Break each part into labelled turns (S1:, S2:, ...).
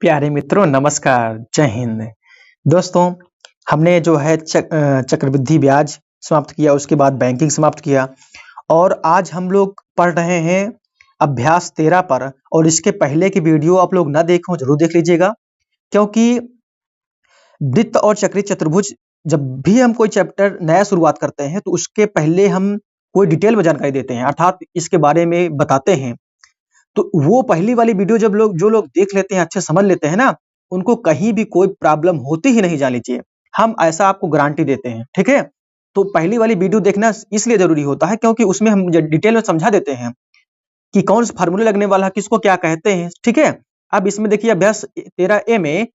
S1: प्यारे मित्रों नमस्कार, जय हिंद। दोस्तों, हमने जो है चक्रवृद्धि ब्याज समाप्त किया, उसके बाद बैंकिंग समाप्त किया और आज हम लोग पढ़ रहे हैं अभ्यास 13 पर। और इसके पहले की वीडियो आप लोग ना देखे हो जरूर देख लीजिएगा, क्योंकि वृत्त और चक्रीय चतुर्भुज जब भी हम कोई चैप्टर नया शुरुआत करते हैं तो उसके पहले हम कोई डिटेल में जानकारी देते हैं, अर्थात इसके बारे में बताते हैं। तो वो पहली वाली वीडियो जब जो लोग देख लेते हैं, अच्छे समझ लेते हैं ना, उनको कहीं भी कोई प्रॉब्लम होती ही नहीं, जान लीजिए। हम ऐसा आपको गारंटी देते हैं, ठीक है? तो पहली वाली वीडियो देखना इसलिए जरूरी होता है क्योंकि उसमें हम डिटेल में समझा देते हैं कि कौन से फार्मूले लगने वाला है, किसको क्या कहते हैं, ठीक है? अब इसमें देखिए अभ्यास 13A में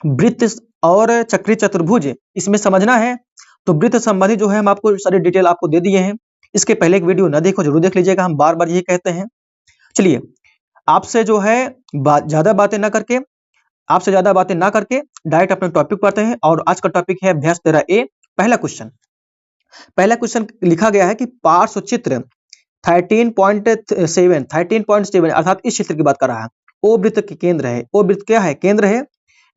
S1: वृत्त और चक्रीय चतुर्भुज इसमें समझना है। तो वृत्त संबंधी जो है हम आपको सारी डिटेल आपको दे दिए हैं। इसके पहले एक वीडियो ना देखो जरूर देख लीजिएगा, हम बार बार यही कहते हैं। चलिए, आपसे जो है ज्यादा बातें ना करके डायरेक्ट अपने टॉपिक पर आते हैं। और आज का टॉपिक है अभ्यास 13A। पहला क्वेश्चन लिखा गया है कि पार्श्व चित्र 13.7 अर्थात इस चित्र की बात कर रहा है। ओ वृत्त के केंद्र है। ओ वृत्त क्या है? केंद्र है।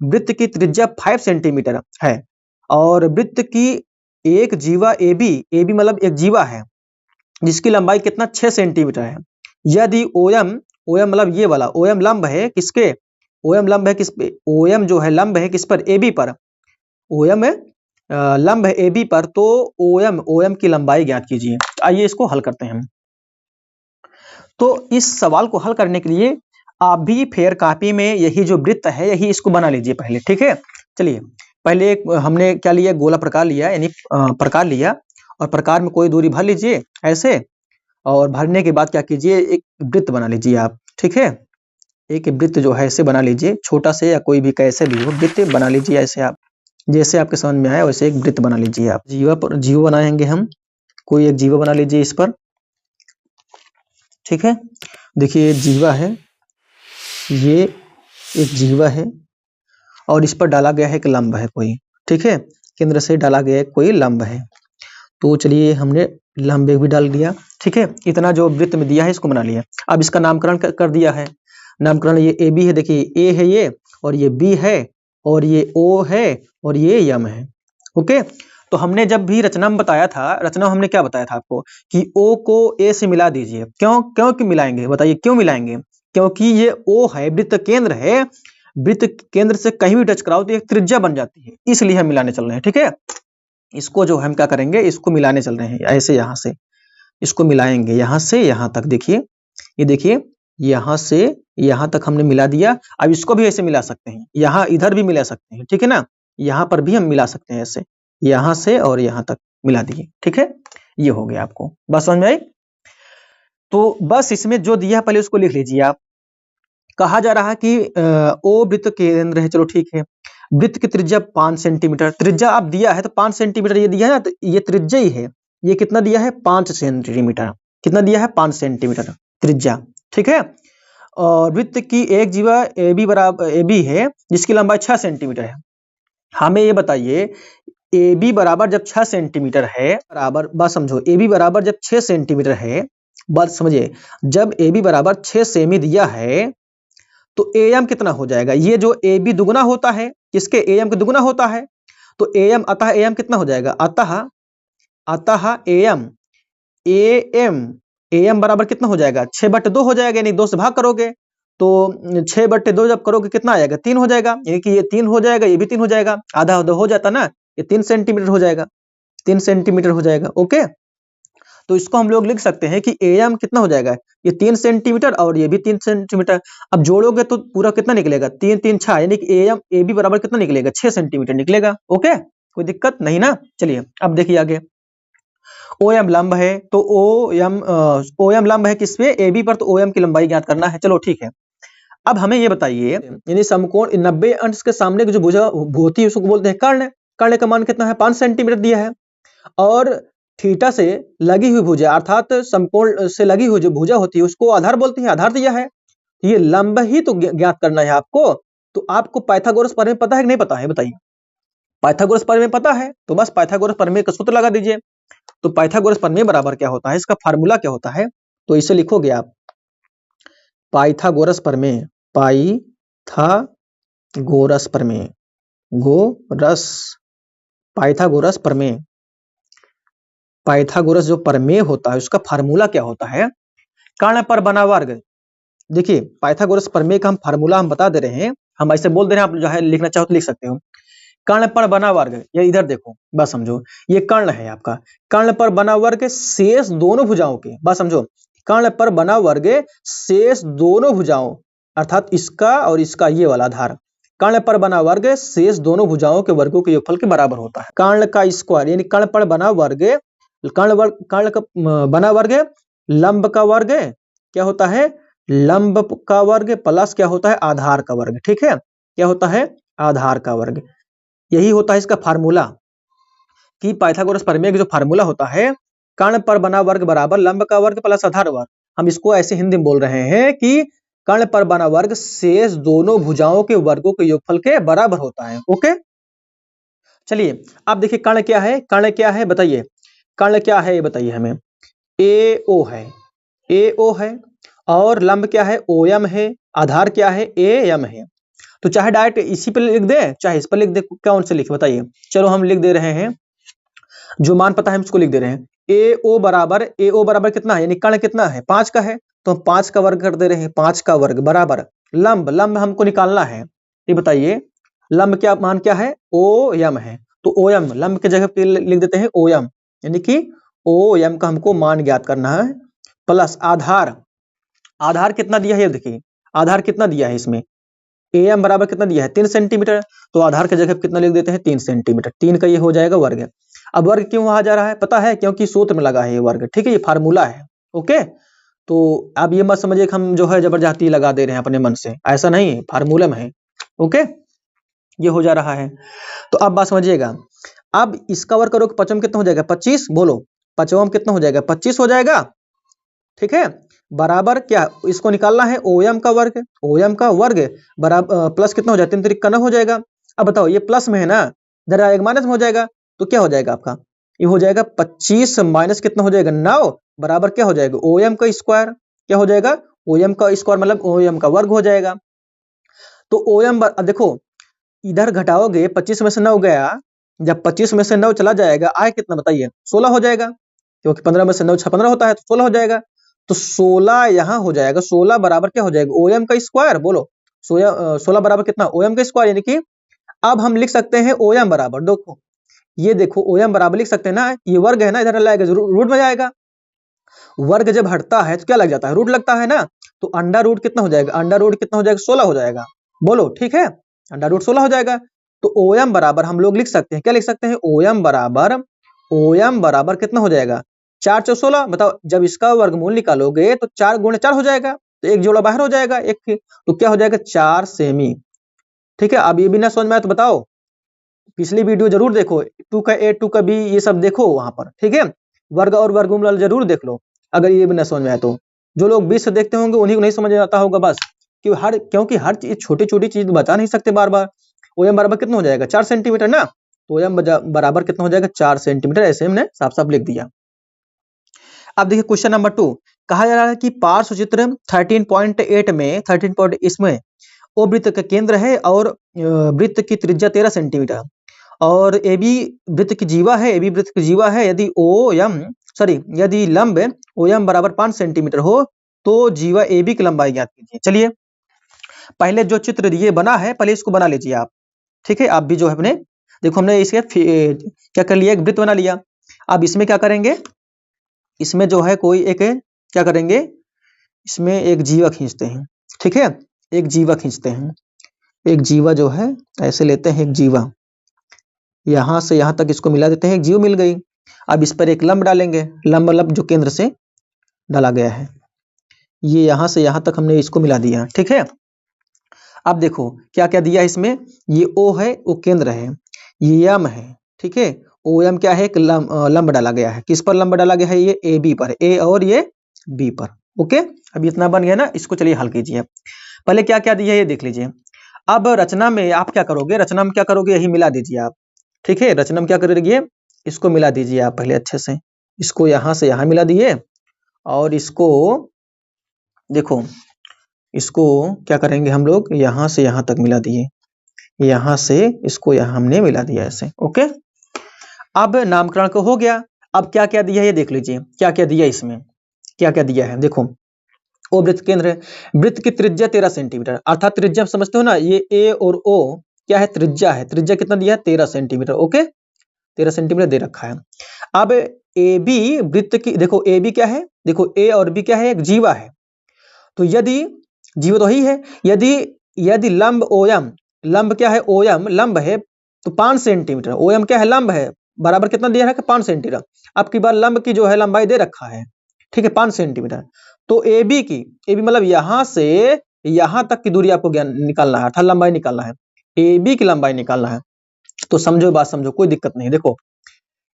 S1: वृत्त की त्रिज्या 5 सेंटीमीटर है और वृत्त की एक जीवा ए बी मतलब एक जीवा है जिसकी लंबाई कितना 6 सेंटीमीटर है। यदि ओएम मतलब ये वाला ओएम लंब है किसके? ओएम लंब है किस पे? ओएम जो है लंब है किस पर? एबी पर। ओएम लंब है एबी पर, तो ओएम की लंबाई ज्ञात कीजिए। आइए इसको हल करते हैं हम। तो इस सवाल को हल करने के लिए आप भी फेयर कॉपी में यही जो वृत्त है यही इसको बना लीजिए पहले, ठीक है? चलिए, पहले हमने क्या लिया? गोला प्रकार लिया, यानी प्रकार लिया और प्रकार में कोई दूरी भर लीजिए ऐसे। और भरने के बाद क्या कीजिए? एक वृत्त बना लीजिए आप, ठीक है? एक वृत्त जो है ऐसे बना लीजिए, छोटा से या कोई भी कैसे भी हो वृत्त बना लीजिए ऐसे। आप जैसे आपके समझ में आया वैसे एक वृत्त बना लीजिए। आप जीवा बनाएंगे हम, कोई एक जीवा बना लीजिए इस पर, ठीक है? देखिए जीवा है, ये एक जीवा है और इस पर डाला गया है एक लंब है कोई, ठीक है? केंद्र से डाला गया है कोई लंब है। तो चलिए हमने लंबे भी डाल दिया, ठीक है? इतना जो वृत्त में दिया है इसको बना लिया। अब इसका नामकरण कर दिया है। नामकरण ये ए बी है, देखिए ए है ये, और ये बी है, और ये ओ है, और ये यम है। ओके, तो हमने जब भी रचना में बताया था, रचना हमने क्या बताया था आपको कि ओ को ए से मिला दीजिए। क्यों मिलाएंगे? बताइए क्यों मिलाएंगे? क्योंकि ये ओ है, वृत्त केंद्र है, वृत्त केंद्र से कहीं भी टच कराओ तो एक त्रिज्या बन जाती है, इसलिए हम मिलाने चल रहे हैं, ठीक है? इसको जो हम क्या करेंगे, इसको मिलाने चल रहे हैं ऐसे, यहां से इसको मिलाएंगे, यहां से यहां तक। देखिए ये देखिए, यहां से यहां तक हमने मिला दिया। अब इसको भी ऐसे मिला सकते हैं, यहां इधर भी मिला सकते हैं, ठीक है ना? यहां पर भी हम मिला सकते हैं ऐसे, यहां से और यहां तक मिला दिए, ठीक है? ये हो गया। आपको बस समझ में आई? तो बस इसमें जो दिया पहले उसको लिख लीजिए आप। कहा जा रहा है कि ओ वृत्त केंद्र है, चलो ठीक है। वृत्त की त्रिज्या 5 सेंटीमीटर, त्रिज्या आप दिया है तो 5 सेंटीमीटर ये दिया है ना, तो ये त्रिज्या ही है। ये कितना दिया है? 5 सेंटीमीटर। कितना दिया है? 5 सेंटीमीटर त्रिज्या, ठीक है? और वृत्त की एक जीवा ए बी है जिसकी लंबाई 6 सेंटीमीटर है। हमें ये बताइए, ए बी बराबर जब 6 सेंटीमीटर है, बराबर बात समझो, ए बी बराबर जब 6 सेंटीमीटर है, बात समझिए, जब ए बी बराबर 6 सेमी दिया है तो एम कितना हो जाएगा? ये जो ए बी दुगुना होता है किसके? एम के दुगुना होता है, तो एम अतः एम कितना हो जाएगा? अतः एम बराबर कितना हो जाएगा? 6/2 हो जाएगा, यानी 2 से भाग करोगे तो 6/2 जब करोगे कितना आएगा? 3 हो जाएगा, यानी कि ये 3 हो जाएगा, ये भी 3 हो जाएगा, आधा आधा हो जाता ना, ये 3 सेंटीमीटर हो जाएगा, 3 सेंटीमीटर हो जाएगा। ओके, तो इसको हम लोग लिख सकते हैं कि एम कितना हो जाएगा? ये 3 सेंटीमीटर और ये भी 3 सेंटीमीटर। अब जोड़ोगे तो पूरा कितना निकलेगा? 3 3 6, यानी कि एम ए बी बराबर कितना निकलेगा? 6 सेंटीमीटर निकलेगा। ओके, कोई दिक्कत नहीं ना? चलिए अब देखिए आगे। ओ एम लंब है, तो ओ एम लंब है किस पे? ए बी पर, तो ओ एम की लंबाई ज्ञात करना है। चलो ठीक है। अब हमें ये बताइए, यानी समकोण 90 अंश के सामने की जो भुजा होती है उसको बोलते हैं कर्ण। कर्ण का मान कितना है? 5 सेंटीमीटर दिया है। और थीटा से लगी हुई भुजा, अर्थात समकोण से लगी हुई जो भुजा होती है उसको आधार बोलते हैं, आधार दिया है। ये लंब ही तो ज्ञात करना है आपको। तो आपको पाइथागोरस प्रमेय पता है कि नहीं पता है? बताइए। पाइथागोरस प्रमेय पता है तो बस पाइथागोरस प्रमेय का सूत्र लगा दीजिए। तो पाइथागोरस प्रमेय बराबर क्या होता है, इसका फार्मूला क्या होता है? तो इसे लिखोगे आप, पाइथागोरस प्रमेय, पाइथागोरस पाइथागोरस प्रमेय, गोरस, पाइथागोरस प्रमेय, पाइथागोरस जो प्रमेय होता है उसका फार्मूला क्या होता है? कर्ण पर बना वर्ग। देखिए पाइथागोरस प्रमेय का हम फार्मूला हम बता दे रहे हैं, हम ऐसे बोल दे रहे हैं, आप जो है लिखना चाहो तो लिख सकते हो। कर्ण पर बना वर्ग, ये इधर देखो, बस समझो, ये कर्ण है आपका, कर्ण पर बना वर्ग शेष दोनों भुजाओं के, बस समझो, कर्ण पर बना वर्ग शेष दोनों भुजाओं, अर्थात इसका और इसका ये वाला आधार, कर्ण पर बना वर्ग शेष दोनों भुजाओं के वर्गों के योगफल के बराबर होता है। कर्ण का स्क्वायर यानी कर्ण पर बना वर्ग, कर्ण का बना वर्ग लंब का वर्ग क्या होता है? लंब का वर्ग प्लस क्या होता है? आधार का वर्ग। ठीक है, क्या होता है? आधार का वर्ग। यही होता है इसका फार्मूला, कि पाइथागोरस प्रमेय का जो फार्मूला होता है, कर्ण पर बना वर्ग बराबर लंब का वर्ग प्लस आधार वर्ग। हम इसको ऐसे हिंदी में बोल रहे हैं कि कर्ण पर बना वर्ग शेष दोनों भुजाओं के वर्गों के योगफल के बराबर होता है। ओके, चलिए अब देखिए कर्ण क्या है, कर्ण क्या है बताइए, कर्ण क्या है ये बताइए हमें। ए ओ है, ए ओ है, और लंब क्या है? ओ एम है, आधार क्या है? ए एम है। तो चाहे डायरेक्ट इसी पे लिख दे, चाहे इस पर लिख दे, कौन से लिखे बताइए? चलो हम लिख दे रहे हैं, जो मान पता है हम उसको लिख दे रहे हैं। ए ओ बराबर कितना है, यानी कर्ण कितना है? 5 का है, तो हम 5 का वर्ग कर दे रहे हैं, 5 का वर्ग बराबर लंब, लंब हमको निकालना है, ये बताइए लंब क्या मान क्या है? ओ एम है, तो ओ एम लंब के जगह पे लिख देते हैं ओ एम, यानी कि ओ एम का हमको मान ज्ञात करना है, प्लस आधार, आधार कितना दिया है ये देखिए, आधार कितना दिया है इसमें, ए एम बराबर कितना दिया है? 3 सेंटीमीटर, तो आधार के जगह कितना लिख देते हैं? 3 सेंटीमीटर, 3 का ये हो जाएगा वर्ग। अब वर्ग क्यों वहां जा रहा है पता है? क्योंकि सूत्र में लगा है ये वर्ग। ठीक है, ये फार्मूला है। ओके, तो आप ये मत समझिए कि हम जो है जबरदस्ती लगा दे रहे हैं अपने मन से, ऐसा नहीं, फार्मूला में है। ओके, ये हो जा रहा है, तो अब बात समझिएगा। अब इसका वर्ग करो, पचम कितना हो जाएगा? 25, बोलो पचम कितना हो जाएगा? 25 हो जाएगा। ठीक है, बराबर क्या इसको निकालना है? ओएम का वर्ग, ओएम का वर्ग बराबर प्लस कितना हो जाए? 3 तिरिक का 9 हो जाएगा। अब बताओ ये प्लस में है ना, इधर एक माइनस में हो जाएगा, तो क्या हो जाएगा आपका? ये हो जाएगा 25 माइनस कितना हो जाएगा? 9 बराबर क्या हो जाएगा? ओएम का स्क्वायर, क्या हो जाएगा? ओएम का स्क्वायर मतलब ओएम का वर्ग हो जाएगा। तो ओएम देखो इधर घटाओगे, 25 में से 9 गया, जब 25 में से 9 चला जाएगा, आए कितना बताइए? 16 हो जाएगा, क्योंकि 15 में से 9 15 होता है, तो 16 हो जाएगा। तो 16 यहाँ हो जाएगा, 16 बराबर क्या हो जाएगा? ओएम का स्क्वायर, बोलो 16 बराबर कितना? ओएम का स्क्वायर, यानी कि अब हम लिख सकते हैं ओएम बराबर, देखो ये देखो ओएम बराबर लिख सकते हैं ना, ये वर्ग है ना, इधर लाएगा रूट में जाएगा, वर्ग जब हटता है तो क्या लग जाता है? रूट लगता है ना, तो अंडा रूट कितना हो जाएगा? अंडा रूट कितना हो जाएगा? 16 हो जाएगा, बोलो ठीक है, अंडा रूट 16 हो जाएगा। तो ओएम बराबर हम लोग लिख सकते हैं, क्या लिख सकते हैं? ओएम बराबर कितना हो जाएगा? 4 चौ 16, बताओ जब इसका वर्गमूल निकालोगे तो 4 गुणे 4 हो जाएगा, तो एक जोड़ा बाहर हो जाएगा एक, तो क्या हो जाएगा? 4 सेमी। ठीक है, अब ये भी ना समझ में आया तो बताओ, पिछली वीडियो जरूर देखो, 2 का ए 2 का बी ये सब देखो वहां पर। ठीक है, वर्ग और वर्गमूल जरूर देख लो, अगर ये भी ना समझ में आए तो। जो लोग 20 से देखते होंगे उन्हीं को नहीं समझ आता होगा बस, क्योंकि हर चीज छोटी छोटी चीज बता नहीं सकते बार बार। ओएम बराबर कितना हो जाएगा? 4 सेंटीमीटर ना, तो ओएम बराबर कितना हो जाएगा? 4 सेंटीमीटर, ऐसे हमने साफ साफ लिख दिया। अब देखिए क्वेश्चन नंबर 2, कहा जा रहा है कि पार्श्व चित्र 13.8 में 13. इसमें ओ वृत्त का केंद्र है और वृत्त की त्रिज्या 13 सेंटीमीटर, और ए बी वृत्त की जीवा है, ए बी वृत्त की जीवा है, यदि लंब ओ एम बराबर 5 सेंटीमीटर हो तो जीवा ए बी की लंबाई ज्ञात कीजिए। चलिए पहले जो चित्र ये बना है पहले इसको बना लीजिए आप। ठीक है, आप भी जो है अपने देखो, हमने इसके क्या कर लिया? एक वृत्त बना लिया। अब इसमें क्या करेंगे? इसमें जो है कोई एक क्या करेंगे? इसमें एक जीवा खींचते हैं। ठीक है, एक जीवा खींचते हैं, एक जीवा जो है ऐसे लेते हैं, एक जीवा यहां से यहां तक इसको मिला देते हैं, एक जीव मिल गई। अब इस पर एक लंब डालेंगे, लंब मतलब जो केंद्र से डाला गया है, ये यहां से यहां तक हमने इसको मिला दिया। ठीक है, अब देखो क्या क्या दिया है इसमें, ये ओ है, वो केंद्र है, ये एम है। ठीक है, ओ एम क्या है? एक लंब डाला गया है, किस पर लंब डाला गया है? ये ए बी पर, ए और ये बी पर। ओके, अब इतना बन गया ना, इसको चलिए हल कीजिए। पहले क्या क्या दिया है ये देख लीजिए। अब रचना में आप क्या करोगे? रचना में क्या करोगे? यही मिला दीजिए आप। ठीक है, रचना में क्या करेंगे? इसको मिला दीजिए आप पहले अच्छे से, इसको यहां से यहां मिला दिए, और इसको देखो, इसको क्या करेंगे हम लोग? यहां से यहां तक मिला दिए, यहां से इसको यहां हमने मिला दिया ऐसे। ओके, अब नामकरण को हो गया। अब क्या क्या दिया है ये देख लीजिए, क्या क्या दिया इसमें, क्या क्या दिया है देखो। ओ वृत्त केंद्र है, वृत्त की त्रिज्या 13 सेंटीमीटर, अर्थात त्रिज्या समझते हो ना, ये ए और ओ क्या है, त्रिज्या है। त्रिज्या कितना दिया है, 13 सेंटीमीटर। ओके, 13 सेंटीमीटर दे रखा है। अब ए बी वृत्त की, देखो ए बी क्या है, देखो ए और बी क्या है, एक जीवा है। तो यदि जीवा तो ही है, यदि यदि लंब ओयम, लंब क्या है, ओयम लंब है, तो 5 सेंटीमीटर, ओयम क्या है, लंब है, बराबर कितना दिया है, 5 सेंटीमीटर। अब की बार लंब की जो है लंबाई दे रखा है, ठीक है, 5 सेंटीमीटर। तो ए बी की, ए बी मतलब यहां से यहां तक की दूरी आपको ज्ञान निकालना है, अर्थात लंबाई निकालना है, ए बी की लंबाई निकालना है। तो समझो बात, समझो, कोई दिक्कत नहीं। देखो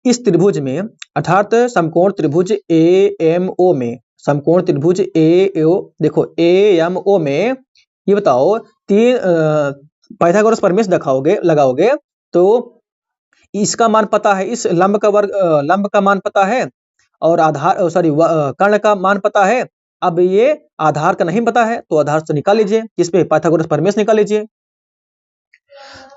S1: इस त्रिभुज में, अर्थात समकोण त्रिभुज ए एम ओ में, समकोण त्रिभुज ए ओ, देखो ए एम ओ में ये बताओ, तीन पाइथागोरस प्रमेय दिखाओगे, लगाओगे तो इसका मान पता है, इस लंब का वर्ग, लंब का मान पता है, और आधार सॉरी कर्ण का मान पता है। अब ये आधार का नहीं पता है, तो आधार से निकाल लीजिए, किस पे, पाइथागोरस प्रमेय निकाल लीजिए।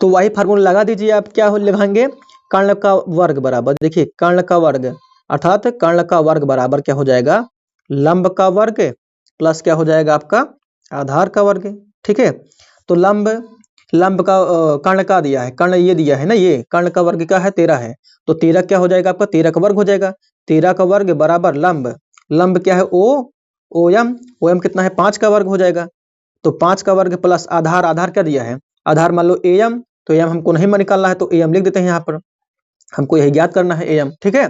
S1: तो वही फार्मूला लगा दीजिए आप, क्या लगाएंगे, कर्ण का वर्ग बराबर, देखिए कर्ण का वर्ग, अर्थात कर्ण का वर्ग बराबर क्या हो जाएगा, लंब का वर्ग प्लस क्या हो जाएगा आपका, आधार का वर्ग। ठीक है, तो लंब, लंब का कर्ण का दिया है, कर्ण ये दिया है ना, ये कर्ण का वर्ग क्या है, 13 है। तो 13 क्या हो जाएगा आपका, 13 का वर्ग हो जाएगा, 13 का वर्ग बराबर लंब, लंब क्या है, ओ ओएम, ओएम कितना है, 5 का वर्ग हो जाएगा। तो 5 का वर्ग प्लस आधार, आधार क्या दिया है, आधार मान लो एम, तो एम हमको नहीं निकालना है, तो एम लिख देते हैं यहाँ पर, हमको यही ज्ञात करना है एम। ठीक है,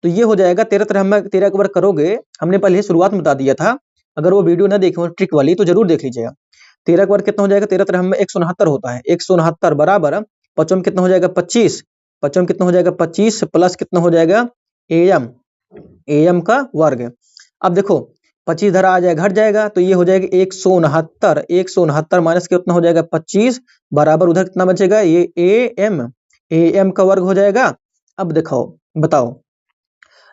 S1: तो ये हो जाएगा 13 13 में 13 का वर्ग करोगे, हमने पहले शुरुआत में बता दिया था, अगर वो वीडियो ना देखे हो ट्रिक वाली तो जरूर देख लीजिएगा। 13 का वर्ग कितना हो जाएगा, 13 13 में 169 होता है, 169 बराबर 5 में कितना हो जाएगा, 25, 5 में कितना हो जाएगा, 25 प्लस कितना हो जाएगा, एम, एम का वर्ग। अब देखो 25 धरा आ जाएगा, घट जाएगा, तो ये हो जाएगा 169, 169 माइनस कितना हो जाएगा, 25 बराबर उधर कितना बचेगा, ये ए एम का वर्ग हो जाएगा। अब देखो बताओ,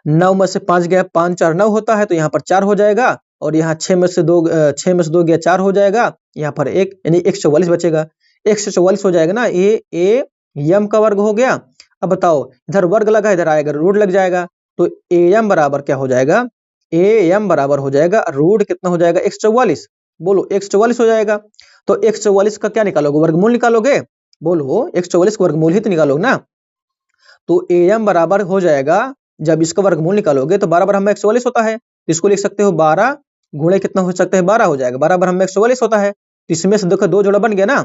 S1: 9 में से 5 गया, 5 4 9 होता है, तो यहाँ पर 4 हो जाएगा, और यहाँ 6 में से 2 गया, 4 हो जाएगा, यहाँ पर 1 यानी 144 बचेगा, 144 हो जाएगा ना, ए एम का वर्ग हो गया। अब बताओ इधर वर्ग लगा, इधर आएगा रूट लग जाएगा, तो ए एम बराबर क्या हो जाएगा, ए एम बराबर हो जाएगा रूट कितना हो जाएगा, 144, बोलो 144 हो जाएगा। तो 144 का क्या निकालोगे, वर्गमूल निकालोगे, बोलो 144 का वर्गमूल ही तो निकालोगे ना। तो ए एम बराबर हो जाएगा, जब इसका वर्गमूल निकालोगे तो 12 हम 144 होता है, इसको लिख सकते हो 12 गुणे कितना हो सकता है, 12 हो जाएगा, 12 हम 144 होता है, इसमें से देखो 2 जोड़ा बन गया ना,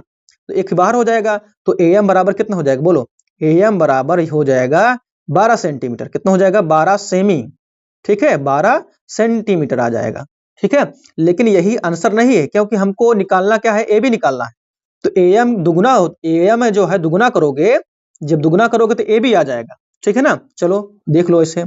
S1: तो एक बाहर हो जाएगा। तो ए एम बराबर कितना हो जाएगा, बोलो ए एम बराबर हो जाएगा 12 सेंटीमीटर, कितना हो जाएगा, 12 सेमी। ठीक है, 12 सेंटीमीटर आ जाएगा। ठीक है, लेकिन यही आंसर नहीं है, क्योंकि हमको निकालना क्या है, ए बी निकालना है। तो ए एम दुगुना, ए एम जो है दुगुना करोगे, जब दुगुना करोगे तो ए बी आ जाएगा। ठीक है ना, चलो देख लो इसे।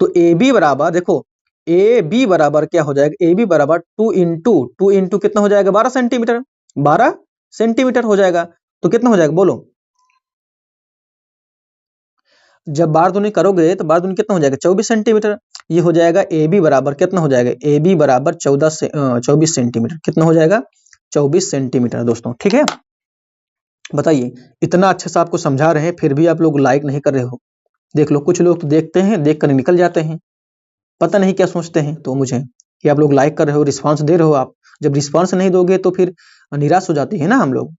S1: तो ए बी बराबर, देखो ए बी बराबर क्या हो जाएगा, ए बी बराबर 2 इंटू कितना हो जाएगा, 12 सेंटीमीटर, 12 सेंटीमीटर हो जाएगा। तो कितना हो जाएगा, बोलो जब बार दूनी करोगे तो बार दूनी कितना हो जाएगा, 24 सेंटीमीटर। ये हो जाएगा ए बी बराबर कितना हो जाएगा, ए बी बराबर 24 सेंटीमीटर, कितना हो जाएगा, 24 सेंटीमीटर दोस्तों। ठीक है, बताइए इतना अच्छे से आपको समझा रहे हैं, फिर भी आप लोग लाइक नहीं कर रहे हो। देख लो, कुछ लोग तो देखते हैं, देख कर निकल जाते हैं, पता नहीं क्या सोचते हैं। तो मुझे कि आप लोग लाइक कर रहे हो, रिस्पांस दे रहे हो, आप जब रिस्पांस नहीं दोगे तो फिर निराश हो जाते हैं ना हम लोग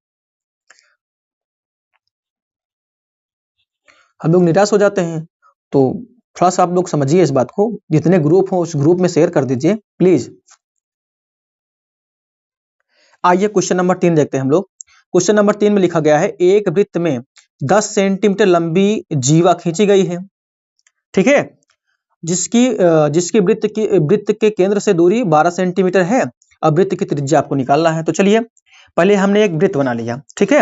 S1: निराश हो जाते हैं। तो थोड़ा सा आप लोग समझिए इस बात को, जितने ग्रुप हो उस ग्रुप में शेयर कर दीजिए प्लीज। आइए क्वेश्चन नंबर 3 देखते हैं हम लोग। क्वेश्चन नंबर 3 में लिखा गया है, एक वृत्त में 10 सेंटीमीटर लंबी जीवा खींची गई है। ठीक है, जिसकी वृत्त के केंद्र से दूरी 12 सेंटीमीटर है। अब वृत्त की त्रिज्या आपको निकालना है। तो चलिए पहले हमने एक वृत्त बना लिया। ठीक है,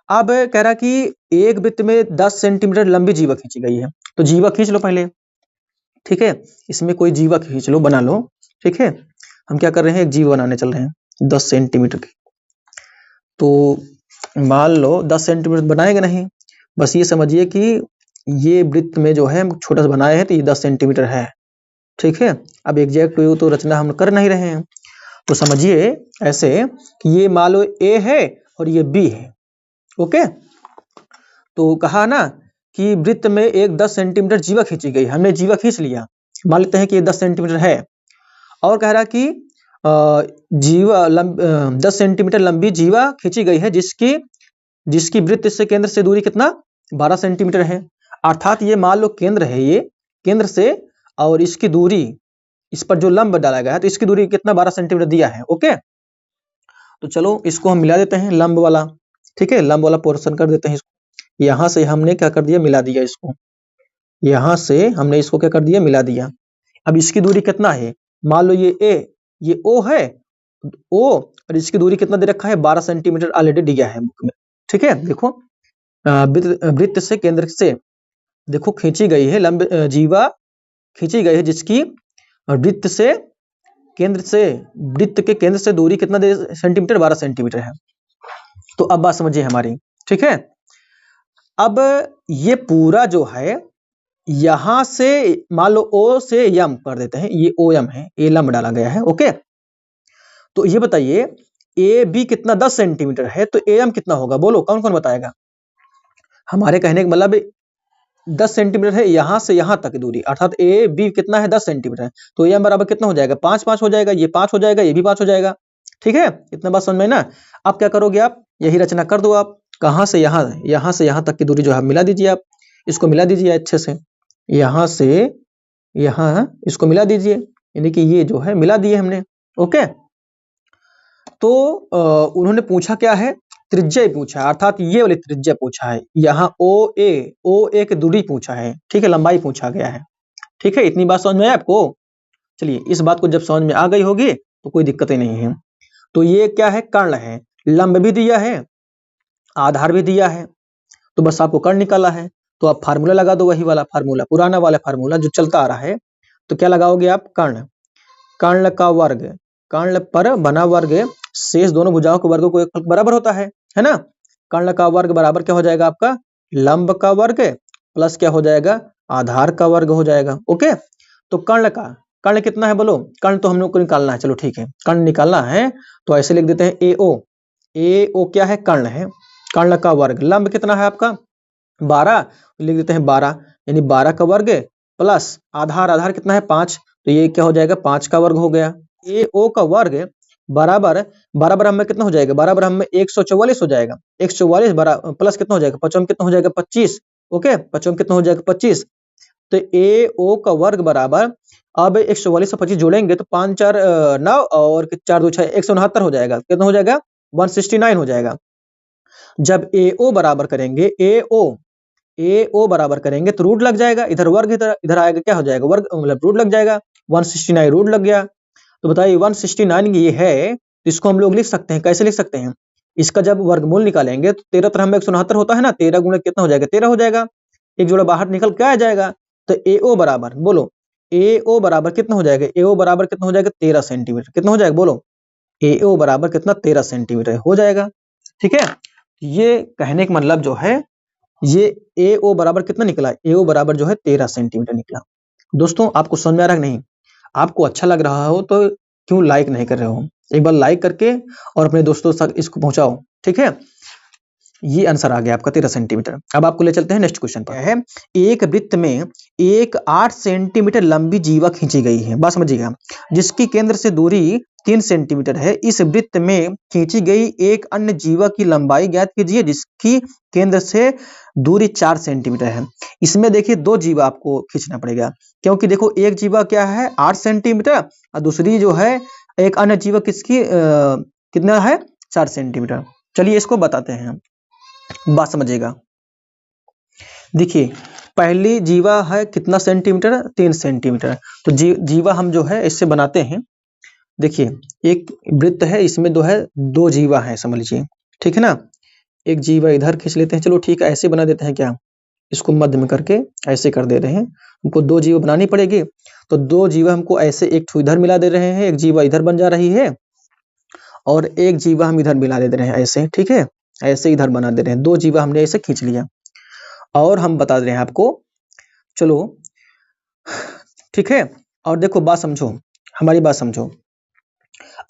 S1: अब कह रहा कि एक वृत्त में 10 सेंटीमीटर लंबी जीवा खींची गई है, तो जीवा खींच लो पहले। ठीक है, इसमें कोई जीवा खींच लो, बना लो। ठीक है, हम क्या कर रहे हैं, एक जीवा बनाने चल रहे हैं 10 सेंटीमीटर की। तो मान लो 10 सेंटीमीटर बनाएगा नहीं, बस ये समझिए कि ये वृत्त में जो है छोटा सा बनाए हैं, तो ये 10 सेंटीमीटर है। ठीक है, अब एग्जैक्ट तो रचना हम कर नहीं रहे हैं, तो समझिए ऐसे कि ये मान लो ए है और ये बी है। ओके, तो कहा ना कि वृत्त में एक 10 सेंटीमीटर जीवा खींची गई, हमने जीवा खींच लिया, मान लेते हैं कि ये 10 सेंटीमीटर है, और कह रहा कि जीवा 10 सेंटीमीटर लंबी जीवा खींची गई है जिसकी जिसकी वृत्त से केंद्र से दूरी कितना 12 सेंटीमीटर है। अर्थात ये मान लो केंद्र है, ये केंद्र से, और इसकी दूरी, इस पर जो लंब डाला गया है तो इसकी दूरी कितना 12 सेंटीमीटर दिया है। ओके, तो चलो इसको हम मिला देते हैं लंब वाला, ठीक है, लंब वाला पोर्शन कर देते हैं इसको। यहां से हमने क्या कर दिया, मिला दिया इसको, यहां से हमने इसको क्या कर दिया, मिला दिया। अब इसकी दूरी कितना है, मान लो ये ए, ये ओ है, ओ, और इसकी दूरी कितना दे रखा है 12 सेंटीमीटर ऑलरेडी दिया है बुक में, ठीक है। देखो वृत्त से केंद्र से देखो खींची गई है लंब जीवा खींची गई है जिसकी वृत्त से केंद्र से, वृत्त के केंद्र से दूरी कितना सेंटीमीटर 12 सेंटीमीटर है। तो अब बात समझिए हमारी, ठीक है। अब ये पूरा जो है यहां से मान लो ओ से यम कर देते हैं, ये ओ एम है, ए लंब डाला गया है। ओके, तो ये बताइए ए बी कितना 10 सेंटीमीटर है, तो ए एम कितना होगा, बोलो कौन कौन बताएगा। हमारे कहने का मतलब 10 सेंटीमीटर है यहां से यहां तक की दूरी, अर्थात ए बी कितना है 10 सेंटीमीटर, तो एम बराबर कितना हो जाएगा 5 5 हो जाएगा, ये 5 हो जाएगा, ये भी 5 हो जाएगा, ठीक है। इतना बात समझ में ना। अब क्या करोगे आप, यही रचना कर दो आप, कहां से यहां तक की दूरी जो है मिला दीजिए, आप इसको मिला दीजिए अच्छे से, यहां से यहां इसको मिला दीजिए, यानी कि ये जो है मिला दिए हमने। ओके, तो उन्होंने पूछा क्या है, त्रिज्या पूछा, अर्थात ये वाली त्रिज्या पूछा है, यहाँ ओ ए की दूरी पूछा है, ठीक है, लंबाई पूछा गया है, ठीक है। इतनी बात समझ में आए आपको। चलिए इस बात को जब समझ में आ गई होगी तो कोई दिक्कत ही नहीं है। तो ये क्या है, कर्ण है, लंब भी दिया है, आधार भी दिया है, तो बस आपको कर्ण निकाला है। तो आप फार्मूला लगा दो, वही वाला फार्मूला, पुराना वाला फार्मूला जो चलता आ रहा है। तो क्या लगाओगे आप, कर्ण, कर्ण का वर्ग, कर्ण पर बना वर्ग शेष दोनों भुजाओं के वर्गों को बराबर होता है ना। कर्ण का वर्ग बराबर क्या हो जाएगा आपका, लंब का वर्ग प्लस क्या हो जाएगा, आधार का वर्ग हो जाएगा। ओके, तो कर्ण कितना है बोलो, कर्ण तो हम लोग को निकालना है, चलो ठीक है, कर्ण निकालना है तो ऐसे लिख देते हैं ए ओ क्या है, कर्ण है, कर्ण का वर्ग, लंब कितना है आपका 12, लिख देते हैं 12, यानी 12 का वर्ग प्लस आधार कितना है 5, तो ये क्या हो जाएगा 5 का वर्ग हो गया। ए ओ का वर्ग बराबर 12 में कितना हो जाएगा, 12 में 144 हो जाएगा, 144 प्लस कितना हो जाएगा 5 कितना हो जाएगा 25। ओके, 5 कितना हो जाएगा 25, तो ए ओ का वर्ग बराबर, अब 144 से 25 जोड़ेंगे तो 5 4 9 और 4 2 6 169 हो जाएगा, कितना हो जाएगा 169 हो जाएगा। जब ए ओ बराबर करेंगे, ए ओ बराबर करेंगे तो रूट लग जाएगा, इधर वर्ग इधर आएगा, क्या हो जाएगा वर्ग, मतलब रूट लग जाएगा, 169 रूट लग गया। तो बताइए 169 ये है, तो इसको हम लोग लिख सकते हैं, कैसे लिख सकते हैं, इसका जब वर्गमूल निकालेंगे तो 13 तरह में 169 होता है ना, 13 गुणा कितना हो जाएगा 13 हो जाएगा, एक जोड़ा बाहर निकल क्या आ जाएगा। तो ए ओ बराबर बोलो, ए ओ बराबर कितना हो जाएगा, ए ओ बराबर कितना हो जाएगा 13 सेंटीमीटर, कितना हो जाएगा बोलो, ए ओ बराबर कितना 13 सेंटीमीटर हो जाएगा, ठीक है। ये कहने का मतलब जो है, ये ए ओ बराबर कितना निकला, ए ओ बराबर जो है 13 सेंटीमीटर निकला। दोस्तों आपको समझ में आ रहा है नहीं, आपको अच्छा लग रहा हो तो क्यों लाइक नहीं कर रहे हो, एक बार लाइक करके और अपने दोस्तों तक इसको पहुंचाओ, ठीक है। ये आंसर आ गया आपका 13 सेंटीमीटर। अब आपको ले चलते हैं नेक्स्ट क्वेश्चन पर, है एक वृत्त में एक 8 सेंटीमीटर लंबी जीवा खींची गई है, बात समझिएगा, जिसकी केंद्र से दूरी 3 सेंटीमीटर है। इस वृत्त में खींची गई एक अन्य जीवा की लंबाई ज्ञात कीजिए जिसकी केंद्र से दूरी 4 सेंटीमीटर है। इसमें देखिए दो जीवा आपको खींचना पड़ेगा, क्योंकि देखो एक जीवा क्या है 8 सेंटीमीटर और दूसरी जो है एक अन्य जीवा किसकी कितना है 4 सेंटीमीटर। चलिए इसको बताते हैं, बात समझिएगा। देखिए पहली जीवा है कितना सेंटीमीटर 3 सेंटीमीटर, तो जीवा हम जो है इससे बनाते हैं। देखिए एक वृत्त है, इसमें दो जीवा है समझ लीजिए, ठीक है ना। एक जीवा इधर खींच लेते हैं, चलो ठीक है ऐसे बना देते हैं, क्या इसको मध्य में करके ऐसे कर दे रहे हैं, हमको दो जीवा बनानी पड़ेगी। तो दो जीवा हमको ऐसे एक इधर मिला दे रहे हैं, एक जीवा इधर बन जा रही है और एक जीवा हम इधर मिला दे रहे हैं ऐसे, ठीक है, ऐसे इधर बना दे रहे हैं, दो जीवा हमने ऐसे खींच लिया। और हम बता दे रहे हैं आपको, चलो ठीक है। और देखो बात समझो, हमारी बात समझो।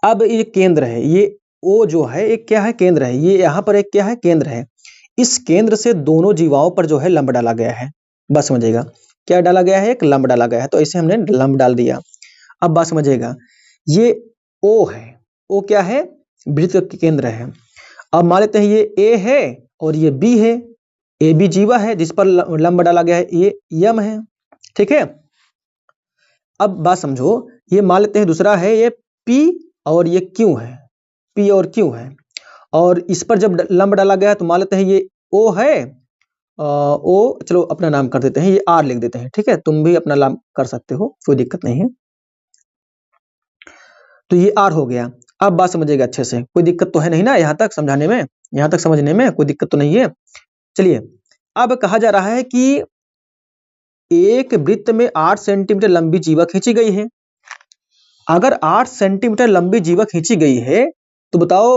S1: अब ये केंद्र है, ये ओ जो है एक क्या है केंद्र है, ये यहाँ पर एक क्या है केंद्र है। इस केंद्र से दोनों जीवाओं पर जो है लंब डाला गया है। बात समझिएगा, क्या डाला गया है? एक लंब डाला गया है, तो ऐसे हमने लंब डाल दिया। अब बात समझिएगा, ये ओ है, ओ क्या है? वृत्त का केंद्र है। अब मान लेते हैं ये ए है और ये बी है, ए बी जीवा है जिस पर लंब डाला गया है, ये यम है, ठीक है। अब बात समझो, ये मान लेते हैं दूसरा है ये पी और ये क्यू है, पी और क्यू है, और इस पर जब लंब डाला गया है तो मान लेते हैं ये ओ है, ओ चलो अपना नाम कर देते हैं, ये आर लिख देते हैं, ठीक है। तुम भी अपना नाम कर सकते हो, कोई दिक्कत नहीं है। तो ये आर हो गया। अब बात समझिएगा अच्छे से, कोई दिक्कत तो है नहीं ना यहाँ तक समझाने में, यहाँ तक समझने में कोई दिक्कत तो नहीं है। चलिए, अब कहा जा रहा है कि एक वृत्त में 8 सेंटीमीटर लंबी जीवा खींची गई है। अगर 8 सेंटीमीटर लंबी जीवा खींची गई है तो बताओ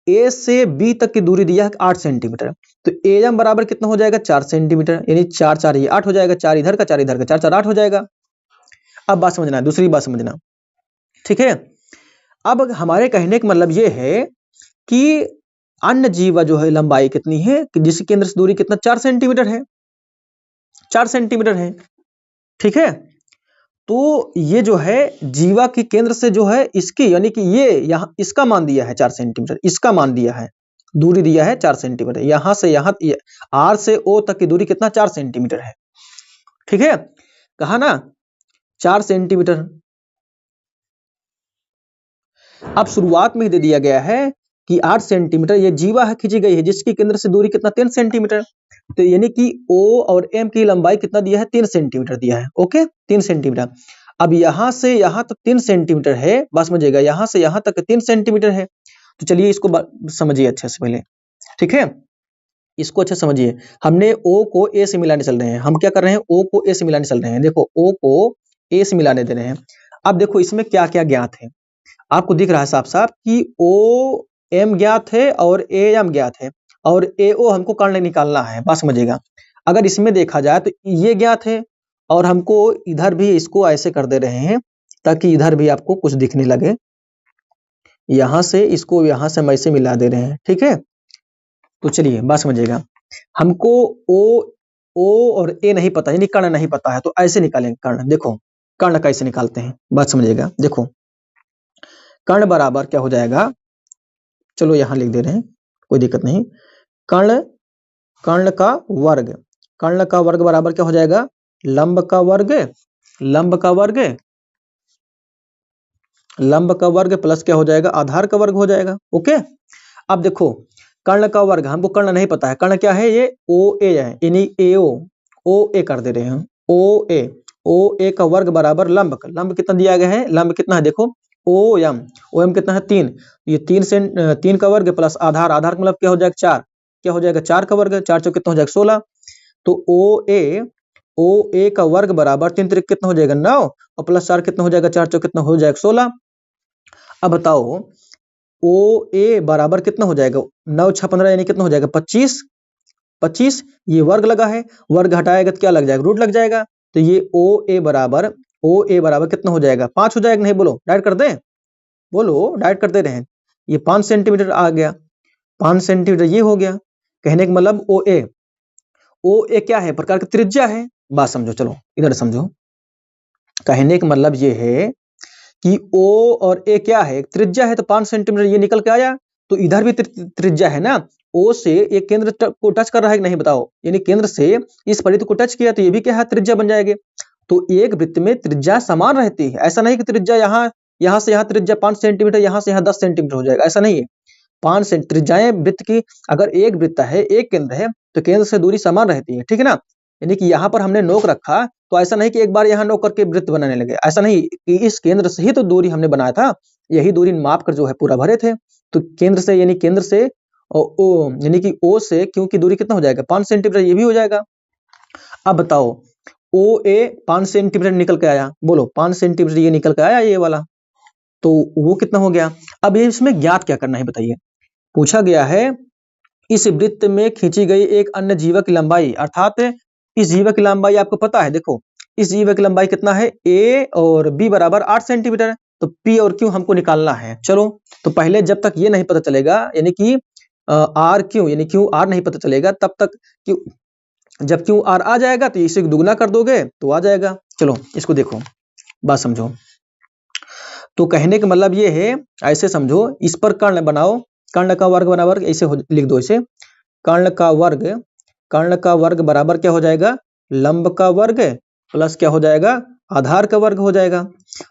S1: ए से बी तक की दूरी दिया है 8 सेंटीमीटर, तो एम बराबर कितना हो जाएगा? 4 सेंटीमीटर, यानी 4 4 ये 8 हो जाएगा, 4 इधर का 4 इधर का, 4 4 8 हो जाएगा। अब बात समझना, दूसरी बात समझना, ठीक है। अब हमारे कहने का मतलब ये है कि अन्य जीवा जो है लंबाई कितनी है, कि जिसके केंद्र से दूरी कितना? 4 सेंटीमीटर है, 4 सेंटीमीटर है, ठीक है। तो ये जो है जीवा के केंद्र से जो है इसकी, यानी कि ये यहाँ इसका मान दिया है 4 सेंटीमीटर, इसका मान दिया है, दूरी दिया है 4 सेंटीमीटर, यहां से यहां आर से ओ तक की दूरी कितना? 4 सेंटीमीटर है, ठीक है। कहा ना 4 सेंटीमीटर। अब शुरुआत में ही दे दिया गया है कि 8 सेंटीमीटर ये जीवा है खींची गई है जिसके केंद्र से दूरी कितना? 3 सेंटीमीटर, तो यानी कि ओ और एम की लंबाई कितना दिया है? 3 सेंटीमीटर दिया है, ओके 3 सेंटीमीटर। अब यहां से यहां तक 3 सेंटीमीटर है, बस समझिएगा, यहां से यहां तक 3 सेंटीमीटर है। तो चलिए इसको समझिए अच्छे से पहले, ठीक है, इसको अच्छा समझिए। हमने ओ को ए से मिलाने चल रहे हैं, हम क्या कर रहे हैं? ओ को ए से मिलाने चल रहे हैं, देखो ओ को ए से मिलाने दे रहे हैं। अब देखो इसमें क्या क्या ज्ञात है, आपको दिख रहा है साफ साफ कि ओ एम ज्ञात है और ए एम ज्ञात है, और ए ओ हमको कर्ण निकालना है, बात समझिएगा। अगर इसमें देखा जाए तो ये ज्ञात है, और हमको इधर भी इसको ऐसे कर दे रहे हैं ताकि इधर भी आपको कुछ दिखने लगे, यहां से इसको यहां से हम ऐसे मिला दे रहे हैं, ठीक है। तो चलिए बात समझिएगा, हमको ओ ओ और ए नहीं पता, यानी कर्ण नहीं पता है, तो ऐसे निकालेंगे कर्ण। देखो कर्ण कैसे निकालते हैं, बात समझिएगा। देखो कर्ण बराबर क्या हो जाएगा, चलो यहां लिख दे रहे हैं, कोई दिक्कत नहीं। कर्ण, कर्ण का वर्ग, कर्ण का वर्ग बराबर क्या हो जाएगा? लंब का वर्ग, लंब का वर्ग, लंब का वर्ग प्लस क्या हो जाएगा? आधार का वर्ग हो जाएगा, ओके। अब देखो कर्ण का वर्ग, हमको कर्ण नहीं पता है, कर्ण क्या है? ये ओ ए है, यानी ए ओ ए कर दे रहे हैं, ओ ए का वर्ग बराबर लंब का, लंब कितना दिया गया है? लंब कितना है देखो, ओ एम कितना है? 3, ये 3 का वर्ग प्लस आधार, आधार का मतलब क्या हो जाएगा? 4, क्या हो जाएगा? 4 का वर्ग, 4 कितना हो जाएगा? 16। तो ओ ए का वर्ग बराबर 3 त्रिक कितना हो जाएगा? 9, और प्लस 4 कितना हो जाएगा? 4 कितना हो जाएगा? 16। अब बताओ ओ ए बराबर कितना हो जाएगा? 9 6 15, यानी कितना हो जाएगा? 25, 25, ये वर्ग लगा है, वर्ग हटाएगा तो क्या लग जाएगा? रूट लग जाएगा। तो ये ओ ए बराबर कितना हो जाएगा? 5 हो जाएगा, नहीं बोलो डायरेक्ट कर दें, बोलो डायरेक्ट कर दे रहे हैं, ये 5 सेंटीमीटर आ गया, 5 सेंटीमीटर ये हो गया। कहने का मतलब ओ ए क्या है? प्रकार की त्रिज्या है। बात समझो, चलो इधर समझो, कहने का मतलब ये है कि ओ और ए क्या है? त्रिज्या है, तो 5 सेंटीमीटर ये निकल के आया, तो इधर भी त्रिज्या है ना, ओ से एक केंद्र को टच कर रहा है कि नहीं बताओ, यानी केंद्र से इस परिधि को टच किया तो ये भी क्या है? त्रिज्या बन जाएगी। तो एक वृत्त में त्रिज्या समान रहती है, ऐसा नहीं कि त्रिज्या यहाँ से यहाँ त्रिज्या 5 सेंटीमीटर, यहाँ से यहाँ 10 सेंटीमीटर हो जाएगा, ऐसा नहीं है। 5 सेंट त्रिज्याएं वृत्त की, अगर एक वृत्त है, एक केंद्र है, तो केंद्र से दूरी समान रहती है, ठीक है ना। यानी कि यहाँ पर हमने नोक रखा, तो ऐसा नहीं कि एक बार यहाँ नोक करके वृत्त बनाने लगे, ऐसा नहीं, कि इस केंद्र से ही तो दूरी हमने बनाया था, यही दूरी माप कर जो है पूरा भरे थे। तो केंद्र से, यानी केंद्र से ओ यानी कि ओ से क्यू की दूरी कितना हो जाएगा? 5 सेंटीमीटर, ये भी हो जाएगा। अब बताओ ओ ए 5 सेंटीमीटर निकल के आया, बोलो 5 सेंटीमीटर ये निकल के आया, ये वाला, तो वो कितना हो गया? अब ये इसमें ज्ञात क्या करना है बताइए। पूछा गया है इस वृत्त में खींची गई एक अन्य जीवा की लंबाई, अर्थात इस जीवा की लंबाई आपको पता है, देखो इस जीवा की लंबाई कितना है? ए और बी बराबर 8 सेंटीमीटर, तो पी और क्यू हमको निकालना है। चलो, तो पहले जब तक ये नहीं पता चलेगा, यानी कि आर क्यू यानी क्यू आर नहीं पता चलेगा तब तक, क्यू जब क्यू आर आ जाएगा तो इसे दुगना कर दोगे तो आ जाएगा। चलो इसको देखो, बात समझो। तो कहने का मतलब ये है, ऐसे समझो, इस पर कर्ण बनाओ, कर्ण का वर्ग बराबर ऐसे लिख दो इसे, कर्ण का वर्ग, कर्ण का वर्ग बराबर क्या हो जाएगा, लंब का वर्ग प्लस क्या हो जाएगा, आधार का वर्ग हो जाएगा।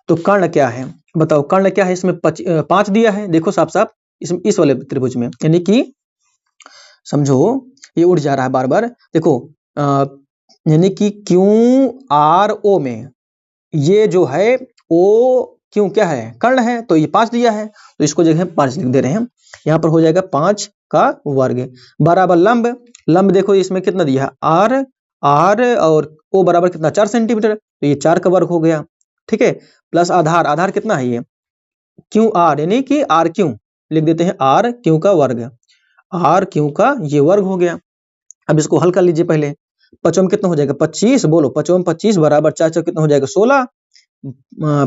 S1: तो कर्ण क्या है बताओ, कर्ण क्या है, इसमें 5 दिया है, देखो साफ साफ इस वाले त्रिभुज में, यानी कि समझो ये उड़ जा रहा है बार बार, देखो यानी कि क्यू आर ओ में ये जो है ओ क्यों क्या है, कर्ण है, तो ये 5 दिया है, तो इसको जगह 5 लिख दे रहे हैं, यहाँ पर हो जाएगा 5 का वर्ग बराबर लंब, लंब देखो इसमें कितना दिया है, आर, आर और ओ बराबर कितना 4 सेंटीमीटर, तो ये 4 का वर्ग हो गया, ठीक है, प्लस आधार, आधार कितना है ये क्यू आर, यानी कि आर क्यू लिख देते हैं, आर क्यू का वर्ग, आर क्यू का ये वर्ग हो गया। अब इसको हल कर लीजिए पहले, पचम कितना हो जाएगा 25, बोलो पचम 25 बराबर 4 कितना हो जाएगा 16,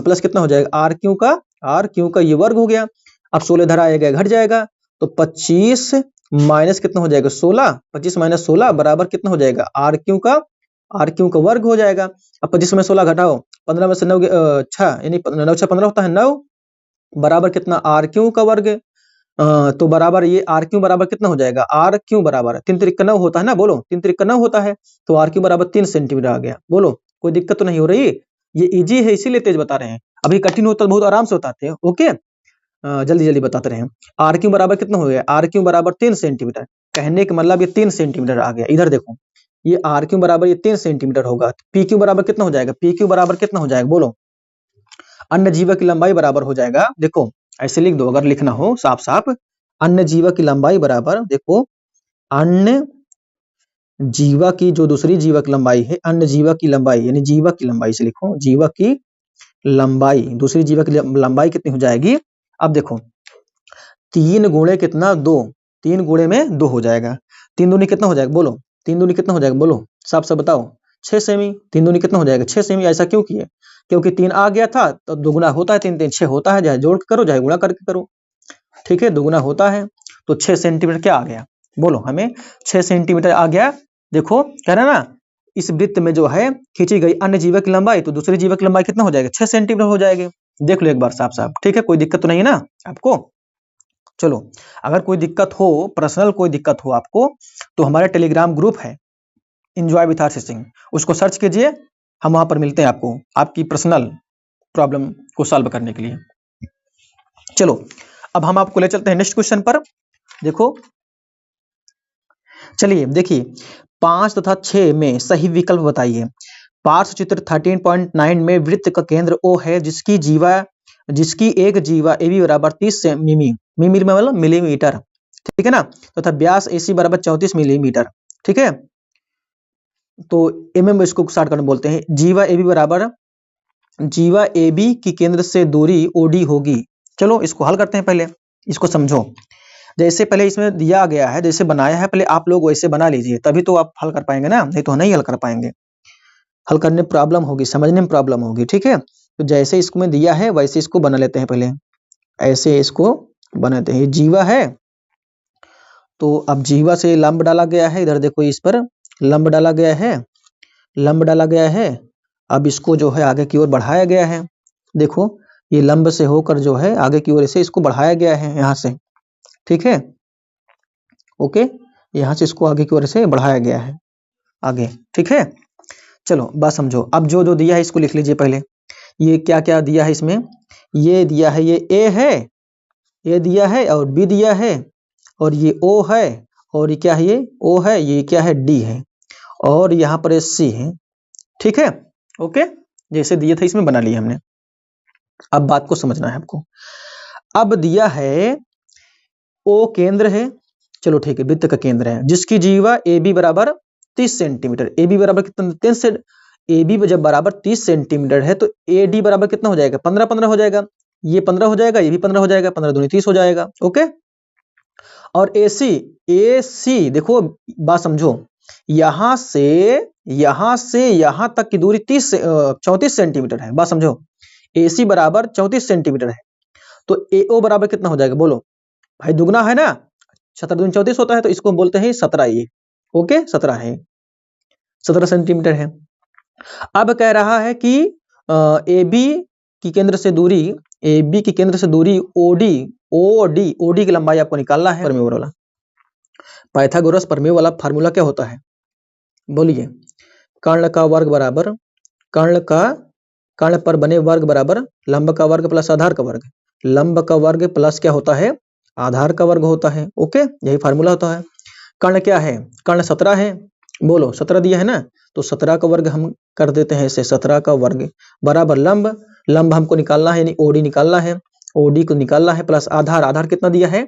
S1: प्लस कितना हो जाएगा आर क्यू का ये वर्ग हो गया। अब 16 इधर आएगा घट जाएगा, तो 25 माइनस कितना हो जाएगा 16, 25 माइनस 16 बराबर कितना हो जाएगा आर क्यू का वर्ग हो जाएगा। अब 25 में 16 घटाओ, 15 में से 9 6 यानी 9 6 15 होता है 9 बराबर कितना आर क्यू का वर्ग, तो बराबर ये आर क्यू बराबर कितना हो जाएगा, आर क्यू बराबर 3 त्रिक 9 होता है ना, बोलो 3 त्रिक 9 होता है, तो आर क्यू बराबर 3 सेंटीमीटर आ गया। बोलो कोई दिक्कत तो नहीं हो रही, ये इजी है इसीलिए तेज बता रहे हैं, अभी कठिन होता तो बहुत आराम से बताते हैं। ओके, जल्दी जल्दी बताते रहे। आर क्यू बराबर कितना हो गया, आर क्यू बराबर 3 सेंटीमीटर, कहने का मतलब ये 3 सेंटीमीटर आ गया। इधर देखो ये आर क्यू बराबर ये 3 सेंटीमीटर होगा, पी क्यू बराबर कितना हो जाएगा, पी क्यू बराबर कितना हो जाएगा, बोलो अन्य जीवा की लंबाई बराबर हो जाएगा, देखो ऐसे लिख दो अगर लिखना हो साफ साफ, अन्य जीवा की लंबाई बराबर, देखो अन्य जीवा की जो दूसरी जीवा की लंबाई है, अन्य जीवा की लंबाई यानी जीवा की लंबाई से लिखो, जीवा की लंबाई, दूसरी जीवा की लंबाई कितनी हो जाएगी। अब देखो 3 गुणे कितना 2, 3 गुणे में 2 हो जाएगा, 3 दूनी कितना हो जाएगा, बोलो 3 दूनी कितना हो जाएगा, बोलो साफ साफ बताओ 6 सेमी, 3 दूनी कितना हो जाएगा 6 सेमी। ऐसा क्यों किए, क्योंकि 3 आ गया था तो दोगुना होता है, 3 3 6 होता है, चाहे जोड़ के करो चाहे गुणा करके करो, ठीक है, दोगुना होता है, तो 6 सेंटीमीटर क्या आ गया, बोलो हमें 6 सेंटीमीटर आ गया। देखो कह रहा ना, इस वृत्त में जो है खींची गई अन्य जीवा की लंबाई, तो दूसरी जीवा की लंबाई कितना हो जाएगा 6 सेंटीमीटर हो जाएगी। देख लो एक बार साफ साफ, ठीक है, कोई दिक्कत तो नहीं है ना आपको। चलो अगर कोई दिक्कत हो, पर्सनल कोई दिक्कत हो आपको, तो हमारे टेलीग्राम ग्रुप है एंजॉय विथ आरसी सिंह, उसको सर्च कीजिए, हम वहां पर मिलते हैं आपको आपकी पर्सनल प्रॉब्लम को सॉल्व करने के लिए। चलो अब हम आपको ले चलते हैं नेक्स्ट क्वेश्चन पर। देखो चलिए देखिए 5 तथा 6 में सही विकल्प बताइए। पार्श्व चित्र 13.9 में वृत्त का केंद्र O है, जिसकी एक जीवा AB बराबर 30 मिमी, मिमी में मतलब मिलीमीटर, ठीक है ना, तथा व्यास AC बराबर 34 मिलीमीटर, ठीक है, तो mm इसको शॉर्ट करके बोलते हैं। जीवा AB की केंद्र से दूरी OD होगी। चलो इसको हल करते हैं, पहले इसको समझो। जैसे पहले इसमें दिया गया है, जैसे बनाया है, पहले आप लोग वैसे बना लीजिए, तभी तो आप हल कर पाएंगे ना, नहीं तो नहीं हल कर पाएंगे, हल करने में प्रॉब्लम होगी, समझने में प्रॉब्लम होगी, ठीक है। तो जैसे इसको में दिया है वैसे इसको बना लेते हैं, पहले ऐसे इसको बनाते हैं। जीवा है तो अब जीवा से लंब डाला गया है, इधर देखो इस पर लंब डाला गया है, लंब डाला गया है। अब इसको जो है आगे की ओर बढ़ाया गया है, देखो ये लंब से होकर जो है आगे की ओर ऐसे इसको बढ़ाया गया है यहाँ से, ठीक है, ओके, यहाँ से इसको आगे की ओर से बढ़ाया गया है आगे, ठीक है। चलो बात समझो, अब जो जो दिया है इसको लिख लीजिए पहले। ये क्या क्या दिया है इसमें, ये दिया है, ये ए है, ये दिया है, और बी दिया है, और ये ओ है, और ये क्या है, ये ओ है, ये क्या है डी है, और यहाँ पर सी है, ठीक है, ओके, जैसे दिया था इसमें बना लिया हमने। अब बात को समझना है आपको। अब दिया है ओ केंद्र है, चलो ठीक है, वृत्त का केंद्र है, जिसकी जीवा ए बी बराबर 30 सेंटीमीटर, ए बी बराबर कितना 3 से, ए बी जब बराबर 30 सेंटीमीटर है तो ए डी बराबर कितना हो जाएगा 15 15 हो जाएगा, ये 15 हो जाएगा, ये भी 15 हो जाएगा, 15 दूनी 30 हो जाएगा, ओके। और ए सी देखो बात समझो, यहां से यहां तक की दूरी 34 सेंटीमीटर है, बात समझो, ए सी बराबर 34 सेंटीमीटर है, तो ए ओ बराबर कितना हो जाएगा, बोलो भाई दुगना है ना, 17 दूनी 34 होता है, तो इसको बोलते हैं 17 ये। ओके, 17 है, 17 सेंटीमीटर है। अब कह रहा है कि ए बी की केंद्र से दूरी, ए बी की केंद्र से दूरी ओडी, ओडी ओडी की लंबाई आपको निकालना है। प्रमेय वाला पाइथागोरस प्रमेय वाला फार्मूला क्या होता है, बोलिए। कर्ण का वर्ग बराबर कर्ण पर बने वर्ग बराबर लंब का वर्ग प्लस आधार का वर्ग। लंब का वर्ग प्लस क्या होता है, आधार का वर्ग होता है। ओके, यही फार्मूला होता है। कर्ण क्या है, कर्ण 17 है, बोलो 17 दिया है ना, तो 17 का वर्ग हम कर देते हैं इसे, 17 का वर्ग बराबर लंब हमको निकालना है, यानी ओडी निकालना है, ओडी को निकालना है, प्लस आधार कितना दिया है,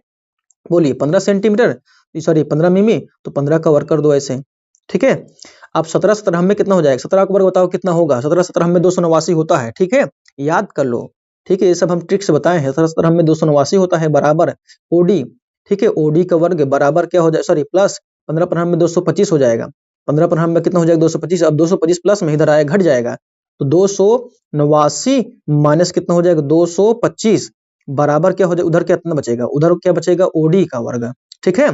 S1: बोलिए 15 सेंटीमीटर, सॉरी 15 मिमी, तो 15 का वर्ग कर दो ऐसे। ठीक है, अब 17 में कितना हो जाएगा, 17 का वर्ग बताओ कितना होगा, 17 में 289 होता है। ठीक है, याद कर लो। ठीक है, ये सब हम ट्रिक्स बताए हैं। 17 में 289 होता है बराबर ओडी। ठीक है, ओडी का वर्ग बराबर क्या हो जाए, सॉरी प्लस 15 में 225 हो जाएगा। 15 में कितना हो जाएगा, 225। अब 225 प्लस में इधर आएगा, घट जाएगा, तो 289 माइनस कितना हो जाएगा, 225 बराबर क्या हो जाएगा, उधर कितना बचेगा, उधर क्या बचेगा, ओडी का वर्ग। ठीक है,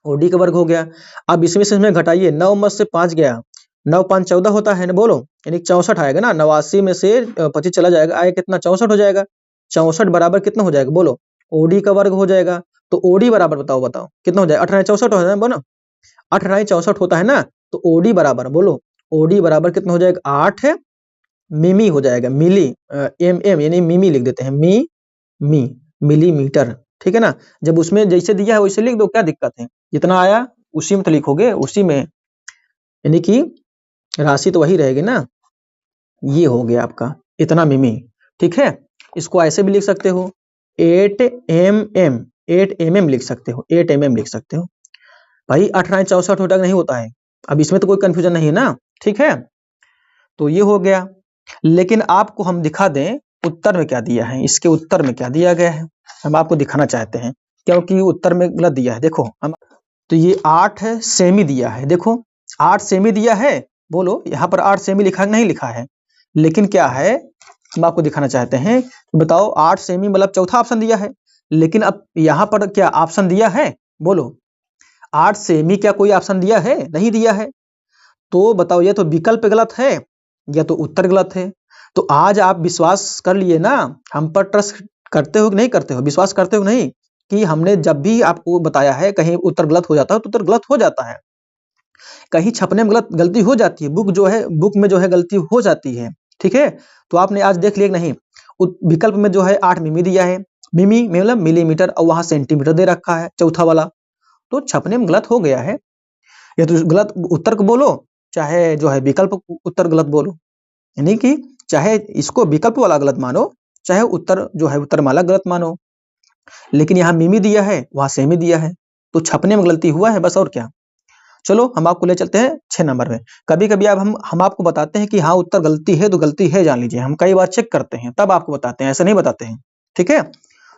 S1: ओडी का वर्ग हो गया। अब इसमें से इसमें घटाइए, 9 में से 5 गया, 9 5 14 होता है ना, बोलो, यानी 64 आएगा ना, 89 में से 25 चला जाएगा, आए कितना, 64 हो जाएगा। 64 बराबर कितना हो जाएगा, बोलो, ओडी का वर्ग हो जाएगा। तो ओडी बराबर बताओ कितना हो जाएगा, 18 64 हो जाएगा, बोलो 18 64 होता है ना, तो ओडी बराबर बोलो, ओडी बराबर कितना हो जाएगा, 8 मिमी हो जाएगा, मिली एम यानी मिमी लिख देते हैं, मिलीमीटर। ठीक है ना, जब उसमें जैसे दिया है वैसे लिख दो, क्या दिक्कत है, जितना आया उसी में तो लिखोगे, उसी में, यानी कि राशि तो वही रहेगी ना। ये हो गया आपका इतना मिमी। ठीक है, इसको ऐसे भी लिख सकते हो, 8 mm लिख सकते हो, 8 mm लिख सकते हो भाई। 18 64 होता नहीं होता है, अब इसमें तो कोई कंफ्यूजन नहीं है ना। ठीक है, तो ये हो गया। लेकिन आपको हम दिखा दें उत्तर में क्या दिया है, इसके उत्तर में क्या दिया गया है, हम आपको दिखाना चाहते हैं, क्योंकि उत्तर में गलत दिया है। देखो हम, तो ये 8 सेमी दिया है, देखो 8 सेमी दिया है, बोलो यहाँ पर 8 सेमी लिखा नहीं लिखा है, लेकिन क्या है हम आपको दिखाना चाहते हैं। बताओ 8 सेमी मतलब चौथा ऑप्शन दिया है, लेकिन अब यहाँ पर क्या ऑप्शन दिया है, बोलो 8 सेमी क्या कोई ऑप्शन दिया है, नहीं दिया है। तो बताओ ये तो विकल्प गलत है या तो उत्तर गलत है। तो आज आप विश्वास कर लिए ना, हम पर ट्रस्ट करते हो कि नहीं करते हो, विश्वास करते हो नहीं, कि हमने जब भी आपको बताया है कहीं उत्तर गलत हो जाता है तो उत्तर गलत हो जाता है, कहीं छपने में गलती हो जाती है, बुक में जो है गलती हो जाती है। ठीक है, तो आपने आज देख लिया नहीं, विकल्प में जो है 8 मिमी दिया है, मिमी मतलब मिलीमीटर, और वहां सेंटीमीटर दे रखा है चौथा वाला, तो छपने में गलत हो गया है। या तो गलत उत्तर को बोलो, चाहे जो है विकल्प उत्तर गलत बोलो, यानी कि चाहे इसको विकल्प वाला गलत मानो, चाहे उत्तर जो है उत्तरमाला गलत मानो। लेकिन यहाँ मिमी दिया है, वहां सेमी दिया है, तो छपने में गलती हुआ है, बस और क्या। चलो हम आपको ले चलते हैं 6 नंबर में। कभी कभी अब हम आपको बताते हैं कि हाँ उत्तर गलती है तो गलती है, जान लीजिए, हम कई बार चेक करते हैं तब आपको बताते हैं, ऐसा नहीं बताते हैं। ठीक है,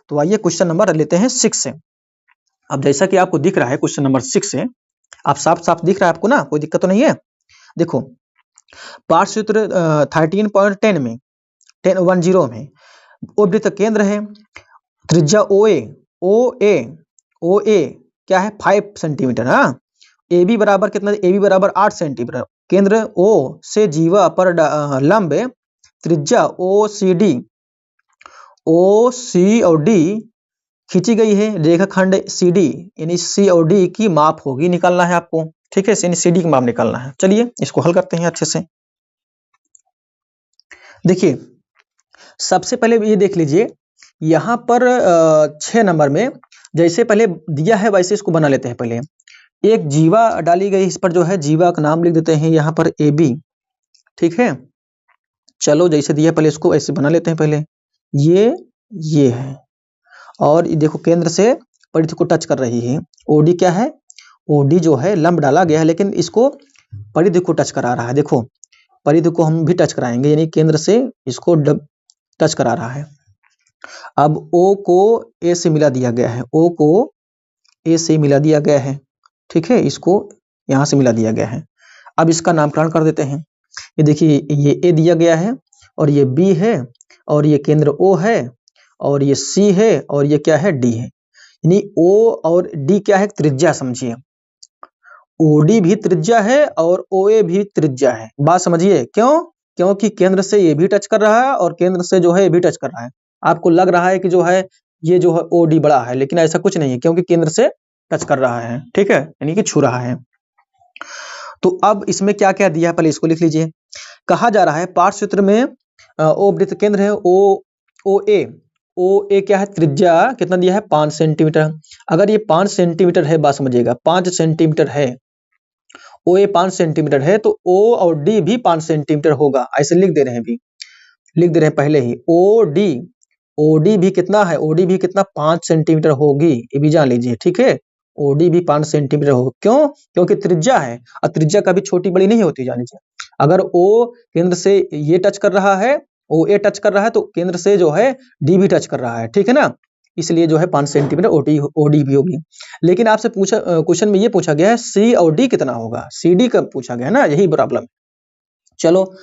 S1: तो आइए क्वेश्चन नंबर लेते हैं 6 से। अब जैसा कि आपको दिख रहा है क्वेश्चन नंबर 6 से, आप साफ साफ दिख रहा है आपको ना, कोई दिक्कत तो नहीं है। देखो पाठसूत्र 13.10 में 10 में वो वृत्त केंद्र है, त्रिज्या ओ ए क्या है 5 सेंटीमीटर। हाँ, ए बी बराबर कितना, ए बी बराबर 8 सेंटीमीटर। केंद्र ओ से जीवा पर लंब त्रिज्या ओ सी और डी खींची गई है, रेखाखंड सी डी, यानी सी और डी की माप होगी, निकालना है आपको। ठीक है, यानी सी डी की माप निकालना है। चलिए इसको हल करते हैं अच्छे से। देखिए सबसे पहले ये देख लीजिए, यहाँ पर 6 नंबर में जैसे पहले दिया है वैसे इसको बना लेते हैं। पहले एक जीवा डाली गई, इस पर जो है जीवा का नाम लिख देते हैं यहाँ पर ए बी। ठीक है, चलो जैसे दिया पहले इसको ऐसे बना लेते हैं। पहले ये है, और ये देखो केंद्र से परिधि को टच कर रही है। ओडी क्या है, ओडी जो है लंब डाला गया है, लेकिन इसको परिधि को टच करा रहा है। देखो परिधि को हम भी टच कराएंगे, यानी केंद्र से इसको टच करा रहा है। अब ओ को ए से मिला दिया गया है, ओ को ए से मिला दिया गया है। ठीक है, इसको यहां से मिला दिया गया है। अब इसका नामकरण कर देते हैं। ये देखिए ये ए दिया गया है, और ये बी है, और ये केंद्र ओ है, और ये सी है, और ये क्या है डी है। यानी ओ और डी क्या है, त्रिज्या समझिए। ओडी भी त्रिज्या है और ओए भी त्रिज्या है। बात समझिए क्यों? क्योंकि केंद्र से ये भी टच कर रहा है और केंद्र से जो है ये भी टच कर रहा है। आपको लग रहा है कि जो है ये जो है ओडी बड़ा है, लेकिन ऐसा कुछ नहीं है क्योंकि केंद्र से टच कर रहा है, ठीक है, यानी कि छू रहा है। तो अब इसमें क्या क्या दिया है पहले इसको लिख लीजिए। कहा जा रहा है पार्श्वसूत्र में ओ वृत्त केंद्र है ओ ए क्या है, त्रिज्या कितना दिया है, 5 सेंटीमीटर। अगर ये 5 सेंटीमीटर है, बात समझिएगा, 5 सेंटीमीटर है, ओ ए 5 सेंटीमीटर है, तो ओ और डी भी 5 सेंटीमीटर होगा। ऐसे लिख दे रहे हैं, अभी लिख दे रहे हैं पहले ही। ओडी भी कितना है, ओडी भी कितना, 5 सेंटीमीटर होगी, ये भी जान लीजिए, ठीक है। ओडी भी 5 सेंटीमीटर हो, क्यों? क्योंकि त्रिज्या है और त्रिज्या कभी छोटी बड़ी नहीं होती, जान लीजिए। अगर ओ केंद्र से ये टच कर रहा है, ओ ए टच कर रहा है, तो केंद्र से जो है डी भी टच कर रहा है, ठीक है ना। इसलिए जो है 5 सेंटीमीटर ओडी भी होगी। लेकिन आपसे पूछा क्वेश्चन में ये पूछा गया है सी और डी कितना होगा, सी डी का पूछा गया है ना, यही प्रॉब्लम। चलो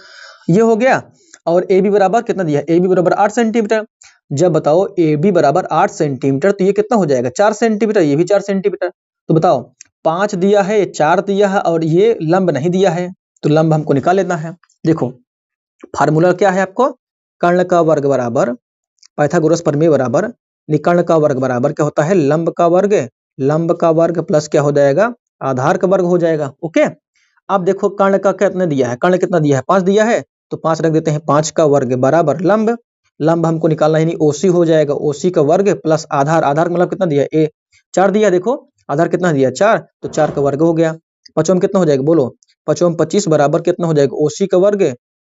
S1: ये हो गया। और ए बी बराबर कितना दिया है, ए बी बराबर 8 सेंटीमीटर। जब बताओ ए बी बराबर 8 सेंटीमीटर, तो ये कितना हो जाएगा, 4 सेंटीमीटर, ये भी 4 सेंटीमीटर। तो बताओ 5 दिया है, 4 दिया है और ये लंब नहीं दिया है, तो लंब हमको निकाल लेना है। देखो फार्मूला क्या है आपको, कर्ण का वर्ग बराबर पाइथागोरस प्रमेय बराबर कर्ण का वर्ग बराबर क्या होता है, लंब का वर्ग प्लस क्या हो जाएगा, आधार का वर्ग हो जाएगा। ओके, अब देखो कर्ण का कितना दिया है, कर्ण कितना दिया है, 5 दिया है, तो 5 रख देते हैं, 5 का वर्ग बराबर लंब हमको निकालना है, यानी ओसी हो जाएगा, ओसी का वर्ग प्लस आधार का मतलब कितना दिया, ए 4 दिया, देखो आधार कितना दिया 4, तो 4 का वर्ग हो गया। पचों कितना हो जाएगा, बोलो 5 25 बराबर कितना हो जाएगा, ओसी का वर्ग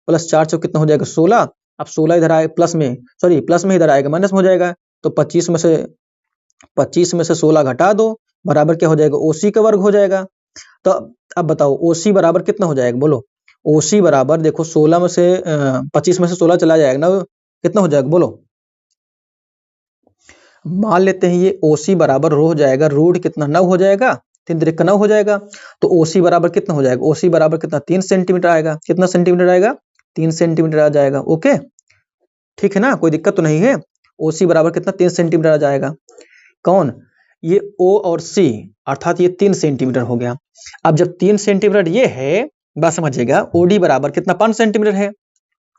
S1: प्लस 4 चौ कितना हो जाएगा, 16। अब 16 इधर आएगा प्लस में इधर आएगा माइनस में हो जाएगा, तो 25 में से 16 घटा दो, बराबर क्या हो जाएगा, ओसी का वर्ग हो जाएगा। तो अब बताओ ओसी बराबर कितना हो जाएगा, बोलो ओसी बराबर, देखो 16 में से 25 में से 16 चला जाएगा ना, कितना हो जाएगा, बोलो। मान लेते हैं ये ओसी बराबर रो हो जाएगा, रूट कितना 9 हो जाएगा, 3 त्रिक का 9 हो जाएगा। तो ओसी बराबर कितना हो जाएगा, ओसी बराबर कितना 3 सेंटीमीटर आएगा, कितना सेंटीमीटर आएगा, 3 सेंटीमीटर आ जाएगा। ओके ठीक है ना, कोई दिक्कत तो नहीं है। ओसी बराबर कितना 3 सेंटीमीटर आ जाएगा। कौन, ये ओ और सी, अर्थात ये 3 सेंटीमीटर हो गया। अब जब 3 सेंटीमीटर ये है, बात समझिएगा, ओडी बराबर कितना 5 सेंटीमीटर है,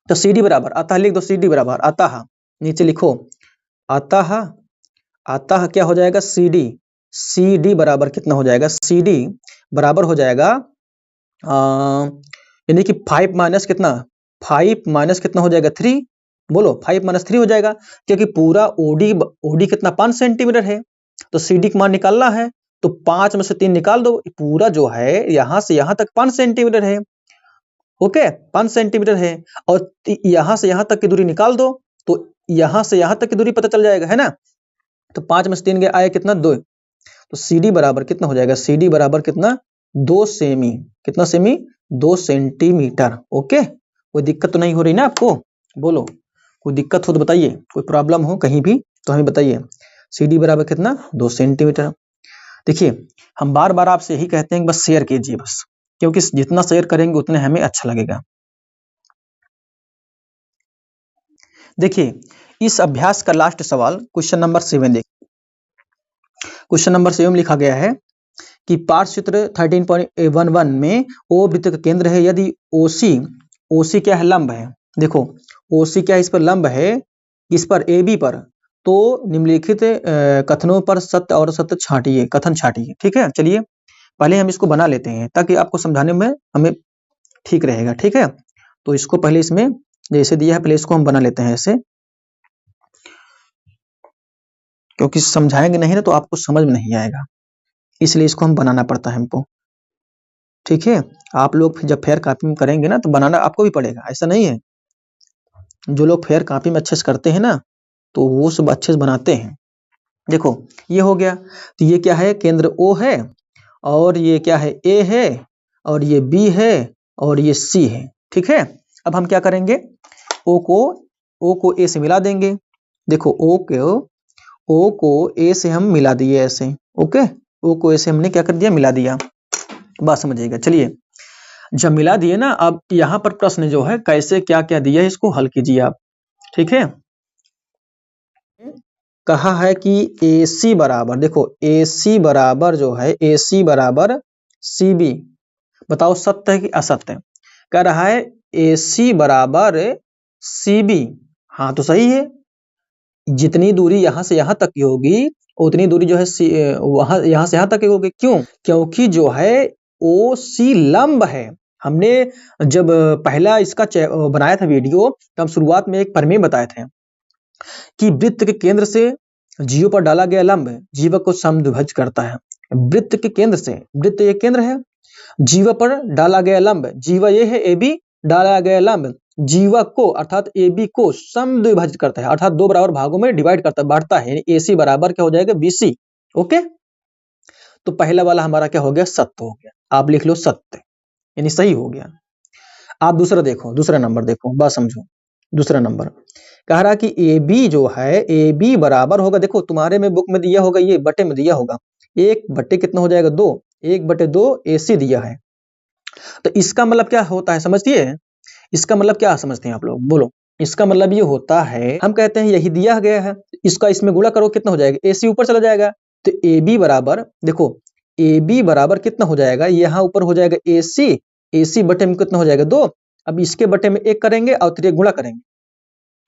S1: तो सी डी बराबर आता है, लिख दो सी डी बराबर आता है, नीचे लिखो आता है क्या हो जाएगा, सी डी बराबर कितना हो जाएगा, सी डी बराबर हो जाएगा यानी कि 5 माइनस कितना हो जाएगा, 3। बोलो 5 माइनस 3 हो जाएगा, क्योंकि पूरा ओडी कितना 5 सेंटीमीटर है, तो सी डी का मान निकालना है, तो 5 में से 3 निकाल दो, पूरा जो है यहां से यहां तक 5 सेंटीमीटर है। ओके 5 सेंटीमीटर है, और यहां से यहां तक की दूरी निकाल दो, तो यहां से यहां तक की दूरी पता चल जाएगा, है ना। तो 5 में से 3 गया, आया कितना 2, तो सी डी बराबर कितना हो जाएगा, सी डी बराबर कितना 2 सेमी, कितना सेमी 2 सेंटीमीटर। ओके कोई दिक्कत तो नहीं हो रही ना आपको, बोलो कोई दिक्कत हो तो बताइए, कोई प्रॉब्लम हो कहीं भी तो हमें बताइए। सी डी बराबर कितना 2 सेंटीमीटर। देखिए हम बार बार आपसे यही कहते हैं कि बस शेयर कीजिए, बस क्योंकि जितना शेयर करेंगे उतने हमें अच्छा लगेगा। देखिए इस अभ्यास का लास्ट सवाल क्वेश्चन नंबर 7 देखिए, क्वेश्चन नंबर 7 में लिखा गया है कि पार्श्वसूत्र 13.11 में ओ वृत्त का केंद्र है, यदि ओसी क्या है, लंब है। देखो ओसी क्या है, इस पर लंब है, इस पर ए बी पर, तो निम्नलिखित कथनों पर सत्य और असत्य छांटिए, कथन छांटिए। ठीक है, चलिए पहले हम इसको बना लेते हैं ताकि आपको समझाने में हमें ठीक रहेगा। ठीक है, तो इसको पहले इसमें जैसे दिया है, पहले इसको हम बना लेते हैं ऐसे, क्योंकि समझाएंगे नहीं ना तो आपको समझ में नहीं आएगा, इसलिए इसको हम बनाना पड़ता है हमको। ठीक है, आप लोग जब फेयर कॉपी में करेंगे ना तो बनाना आपको भी पड़ेगा, ऐसा नहीं है। जो लोग फेयर कॉपी में अच्छे से करते हैं ना तो वो सब अच्छे से बनाते हैं। देखो ये हो गया, तो ये क्या है, केंद्र ओ है, और ये क्या है, ए है, और ये बी है, और ये सी है। ठीक है, अब हम क्या करेंगे, ओ को ए से मिला देंगे। देखो ओ को ए से हम मिला दिए ऐसे। ओके, ओ को ए से हमने क्या कर दिया, मिला दिया। बात समझिएगा। चलिए जब मिला दिए ना, अब यहाँ पर प्रश्न जो है कैसे क्या क्या दिया है इसको हल कीजिए आप। ठीक है, कहा है कि AC बराबर, देखो AC बराबर जो है AC बराबर CB, बताओ सत्य है कि असत्य है। कह रहा है AC बराबर CB, हाँ तो सही है। जितनी दूरी यहाँ से यहाँ तक की होगी उतनी दूरी जो है वहां यहाँ से यहाँ तक की होगी। क्यों? क्योंकि जो है OC लंब है। हमने जब पहला इसका बनाया था वीडियो, तब शुरुआत में एक प्रमेय बताए थे कि वृत्त के केंद्र से जीवा पर डाला गया लंब जीवा को समद्विभुज करता है। वृत्त के केंद्र से, वृत्त एक केंद्र है, जीवा पर डाला गया लंब, जीवा ये है AB, डाला गया लंब जीवा को अर्थात AB को समद्विभाजित करता है, अर्थात दो बराबर भागों में डिवाइड करता बांटता है, यानी AC बराबर क्या हो जाएगा BC। ओके, तो पहला वाला हमारा क्या हो गया? सत्य हो गया। आप लिख लो सत्य, यानी सही हो गया। आप दूसरा देखो, दूसरा नंबर देखो, बात समझो। दूसरा नंबर कह रहा कि AB जो है AB बराबर होगा, देखो तुम्हारे में बुक में दिया होगा, ये बटे में दिया होगा, 1 बटे कितना हो जाएगा 2, 1 बटे 2 AC दिया है। तो इसका मतलब क्या होता है समझती है? इसका मतलब क्या समझते हैं आप लोग, बोलो। इसका मतलब ये होता है, हम कहते हैं यही दिया गया है, इसका इसमें गुणा करो कितना हो जाएगा? AC ऊपर चला जाएगा, तो AB बराबर, देखो AB बराबर कितना हो जाएगा? यहाँ ऊपर हो जाएगा AC, AC बटे में कितना हो जाएगा 2। अब इसके बटे में 1 करेंगे और 3 गुणा करेंगे।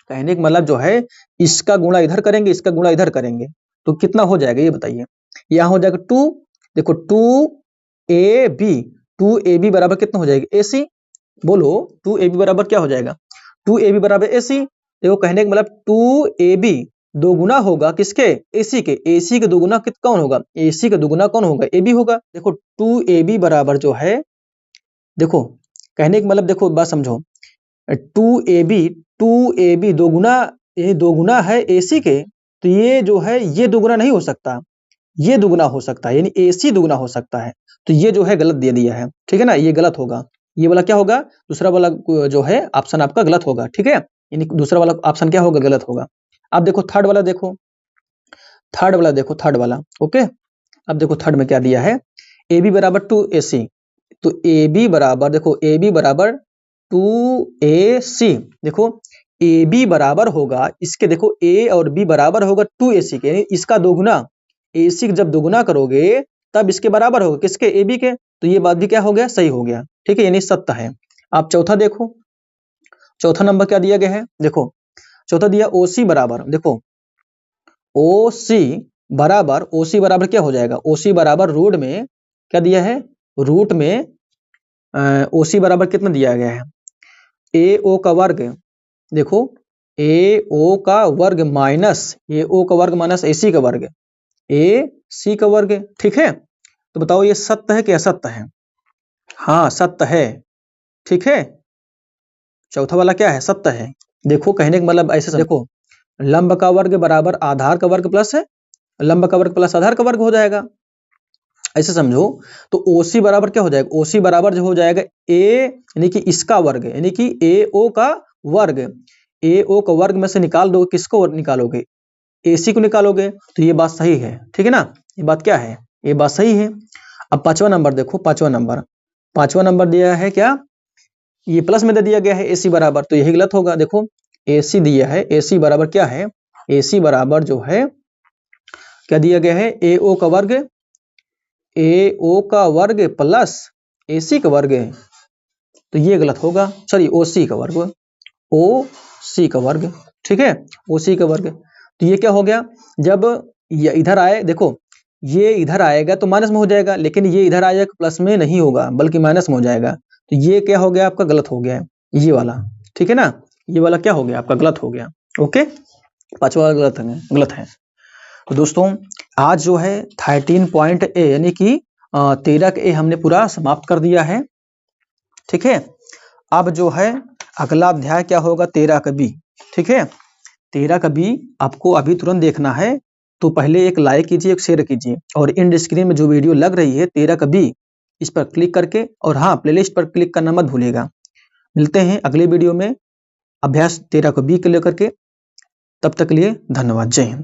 S1: कहने का मतलब जो है इसका गुणा इधर करेंगे, इसका गुणा इधर करेंगे, तो कितना हो जाएगा ये बताइए? यहाँ हो जाएगा 2, देखो 2AB, 2AB बराबर कितना हो जाएगा? AC। बोलो 2AB बराबर क्या हो जाएगा? 2AB बराबर AC। देखो कहने का मतलब 2AB दो गुना होगा किसके? AC के। AC के दोगुना कौन होगा? AC का दोगुना कौन होगा? AB होगा। देखो 2AB बराबर जो है, देखो कहने का मतलब, देखो बात समझो, 2AB दोगुना, ये दोगुना है AC के, तो ये जो है ये दोगुना नहीं हो सकता, ये दुगुना हो सकता है, यानी AC दुगुना हो सकता है। तो ये जो है गलत दे दिया है, ठीक है ना, ये गलत होगा। ये वाला क्या होगा? दूसरा वाला जो है ऑप्शन आपका गलत होगा, ठीक है, यानी दूसरा वाला ऑप्शन क्या होगा? गलत होगा। अब देखो थर्ड वाला, देखो थर्ड वाला, देखो थर्ड वाला। ओके, अब देखो थर्ड में क्या दिया है? AB बराबर 2AC, तो AB बराबर, देखो AB बराबर 2AC, देखो AB बराबर होगा इसके, देखो A और B बराबर होगा 2AC के, यानी इसका दोगुना, AC जब दोगुना करोगे तब इसके बराबर होगा किसके? AB के। तो ये बात भी क्या हो गया? सही हो गया, ठीक है, यानी सत्य है। आप चौथा देखो, चौथा नंबर क्या दिया गया है? देखो चौथा दिया OC बराबर, देखो OC बराबर, OC बराबर क्या हो जाएगा? OC बराबर रूट में क्या दिया है? रूट में OC बराबर कितना दिया गया है? AO का वर्ग, देखो AO का वर्ग माइनस AO का वर्ग माइनस AC का वर्ग, AC का वर्ग, ठीक है। तो बताओ ये सत्य है कि असत्य है? हाँ सत्य है, ठीक है। चौथा वाला क्या है? सत्य है। देखो कहने का मतलब ऐसे देखो, लंब का वर्ग बराबर आधार का वर्ग प्लस है, लंब का वर्ग प्लस आधार का वर्ग हो जाएगा, ऐसे समझो। तो OC बराबर क्या हो जाएगा? OC बराबर जो हो जाएगा A, यानी कि इसका वर्ग, यानी कि AO का वर्ग, AO का वर्ग में से निकाल दो, किसको निकालोगे? AC को निकालोगे। तो ये बात सही है, ठीक है ना, ये बात क्या है? ये बात सही है। अब पांचवा नंबर देखो, पांचवा नंबर दिया है क्या? ये प्लस में दे दिया गया है AC बराबर, तो यही गलत होगा। देखो AC दिया है, AC बराबर क्या है? AC बराबर जो है क्या दिया गया है? AO का वर्ग, AO का वर्ग प्लस AC का वर्ग, तो ये गलत होगा, सॉरी OC का वर्ग, OC का वर्ग, ठीक है, OC का वर्ग। तो ये क्या हो गया? जब ये इधर आए, देखो ये इधर आएगा तो माइनस में हो जाएगा, लेकिन ये इधर आएगा प्लस में नहीं होगा बल्कि माइनस में हो जाएगा, तो ये क्या हो गया? आपका गलत हो गया है, ये वाला, ठीक है ना, ये वाला क्या हो गया? आपका गलत हो गया। ओके, पांचवा वाला गलत है। तो दोस्तों आज जो है 13.A यानी कि 13 का A हमने पूरा समाप्त कर दिया है, ठीक है। अब जो है अगला अध्याय क्या होगा? 13 का B, ठीक है। 13 का B आपको अभी तुरंत देखना है, तो पहले एक लाइक कीजिए, एक शेयर कीजिए, और इन स्क्रीन में जो वीडियो लग रही है 13 का B, इस पर क्लिक करके, और हाँ प्लेलिस्ट पर क्लिक करना मत भूलिएगा। मिलते हैं अगले वीडियो में अभ्यास 13 को B के लेकर के, तब तक के लिए धन्यवाद, जय हिंद।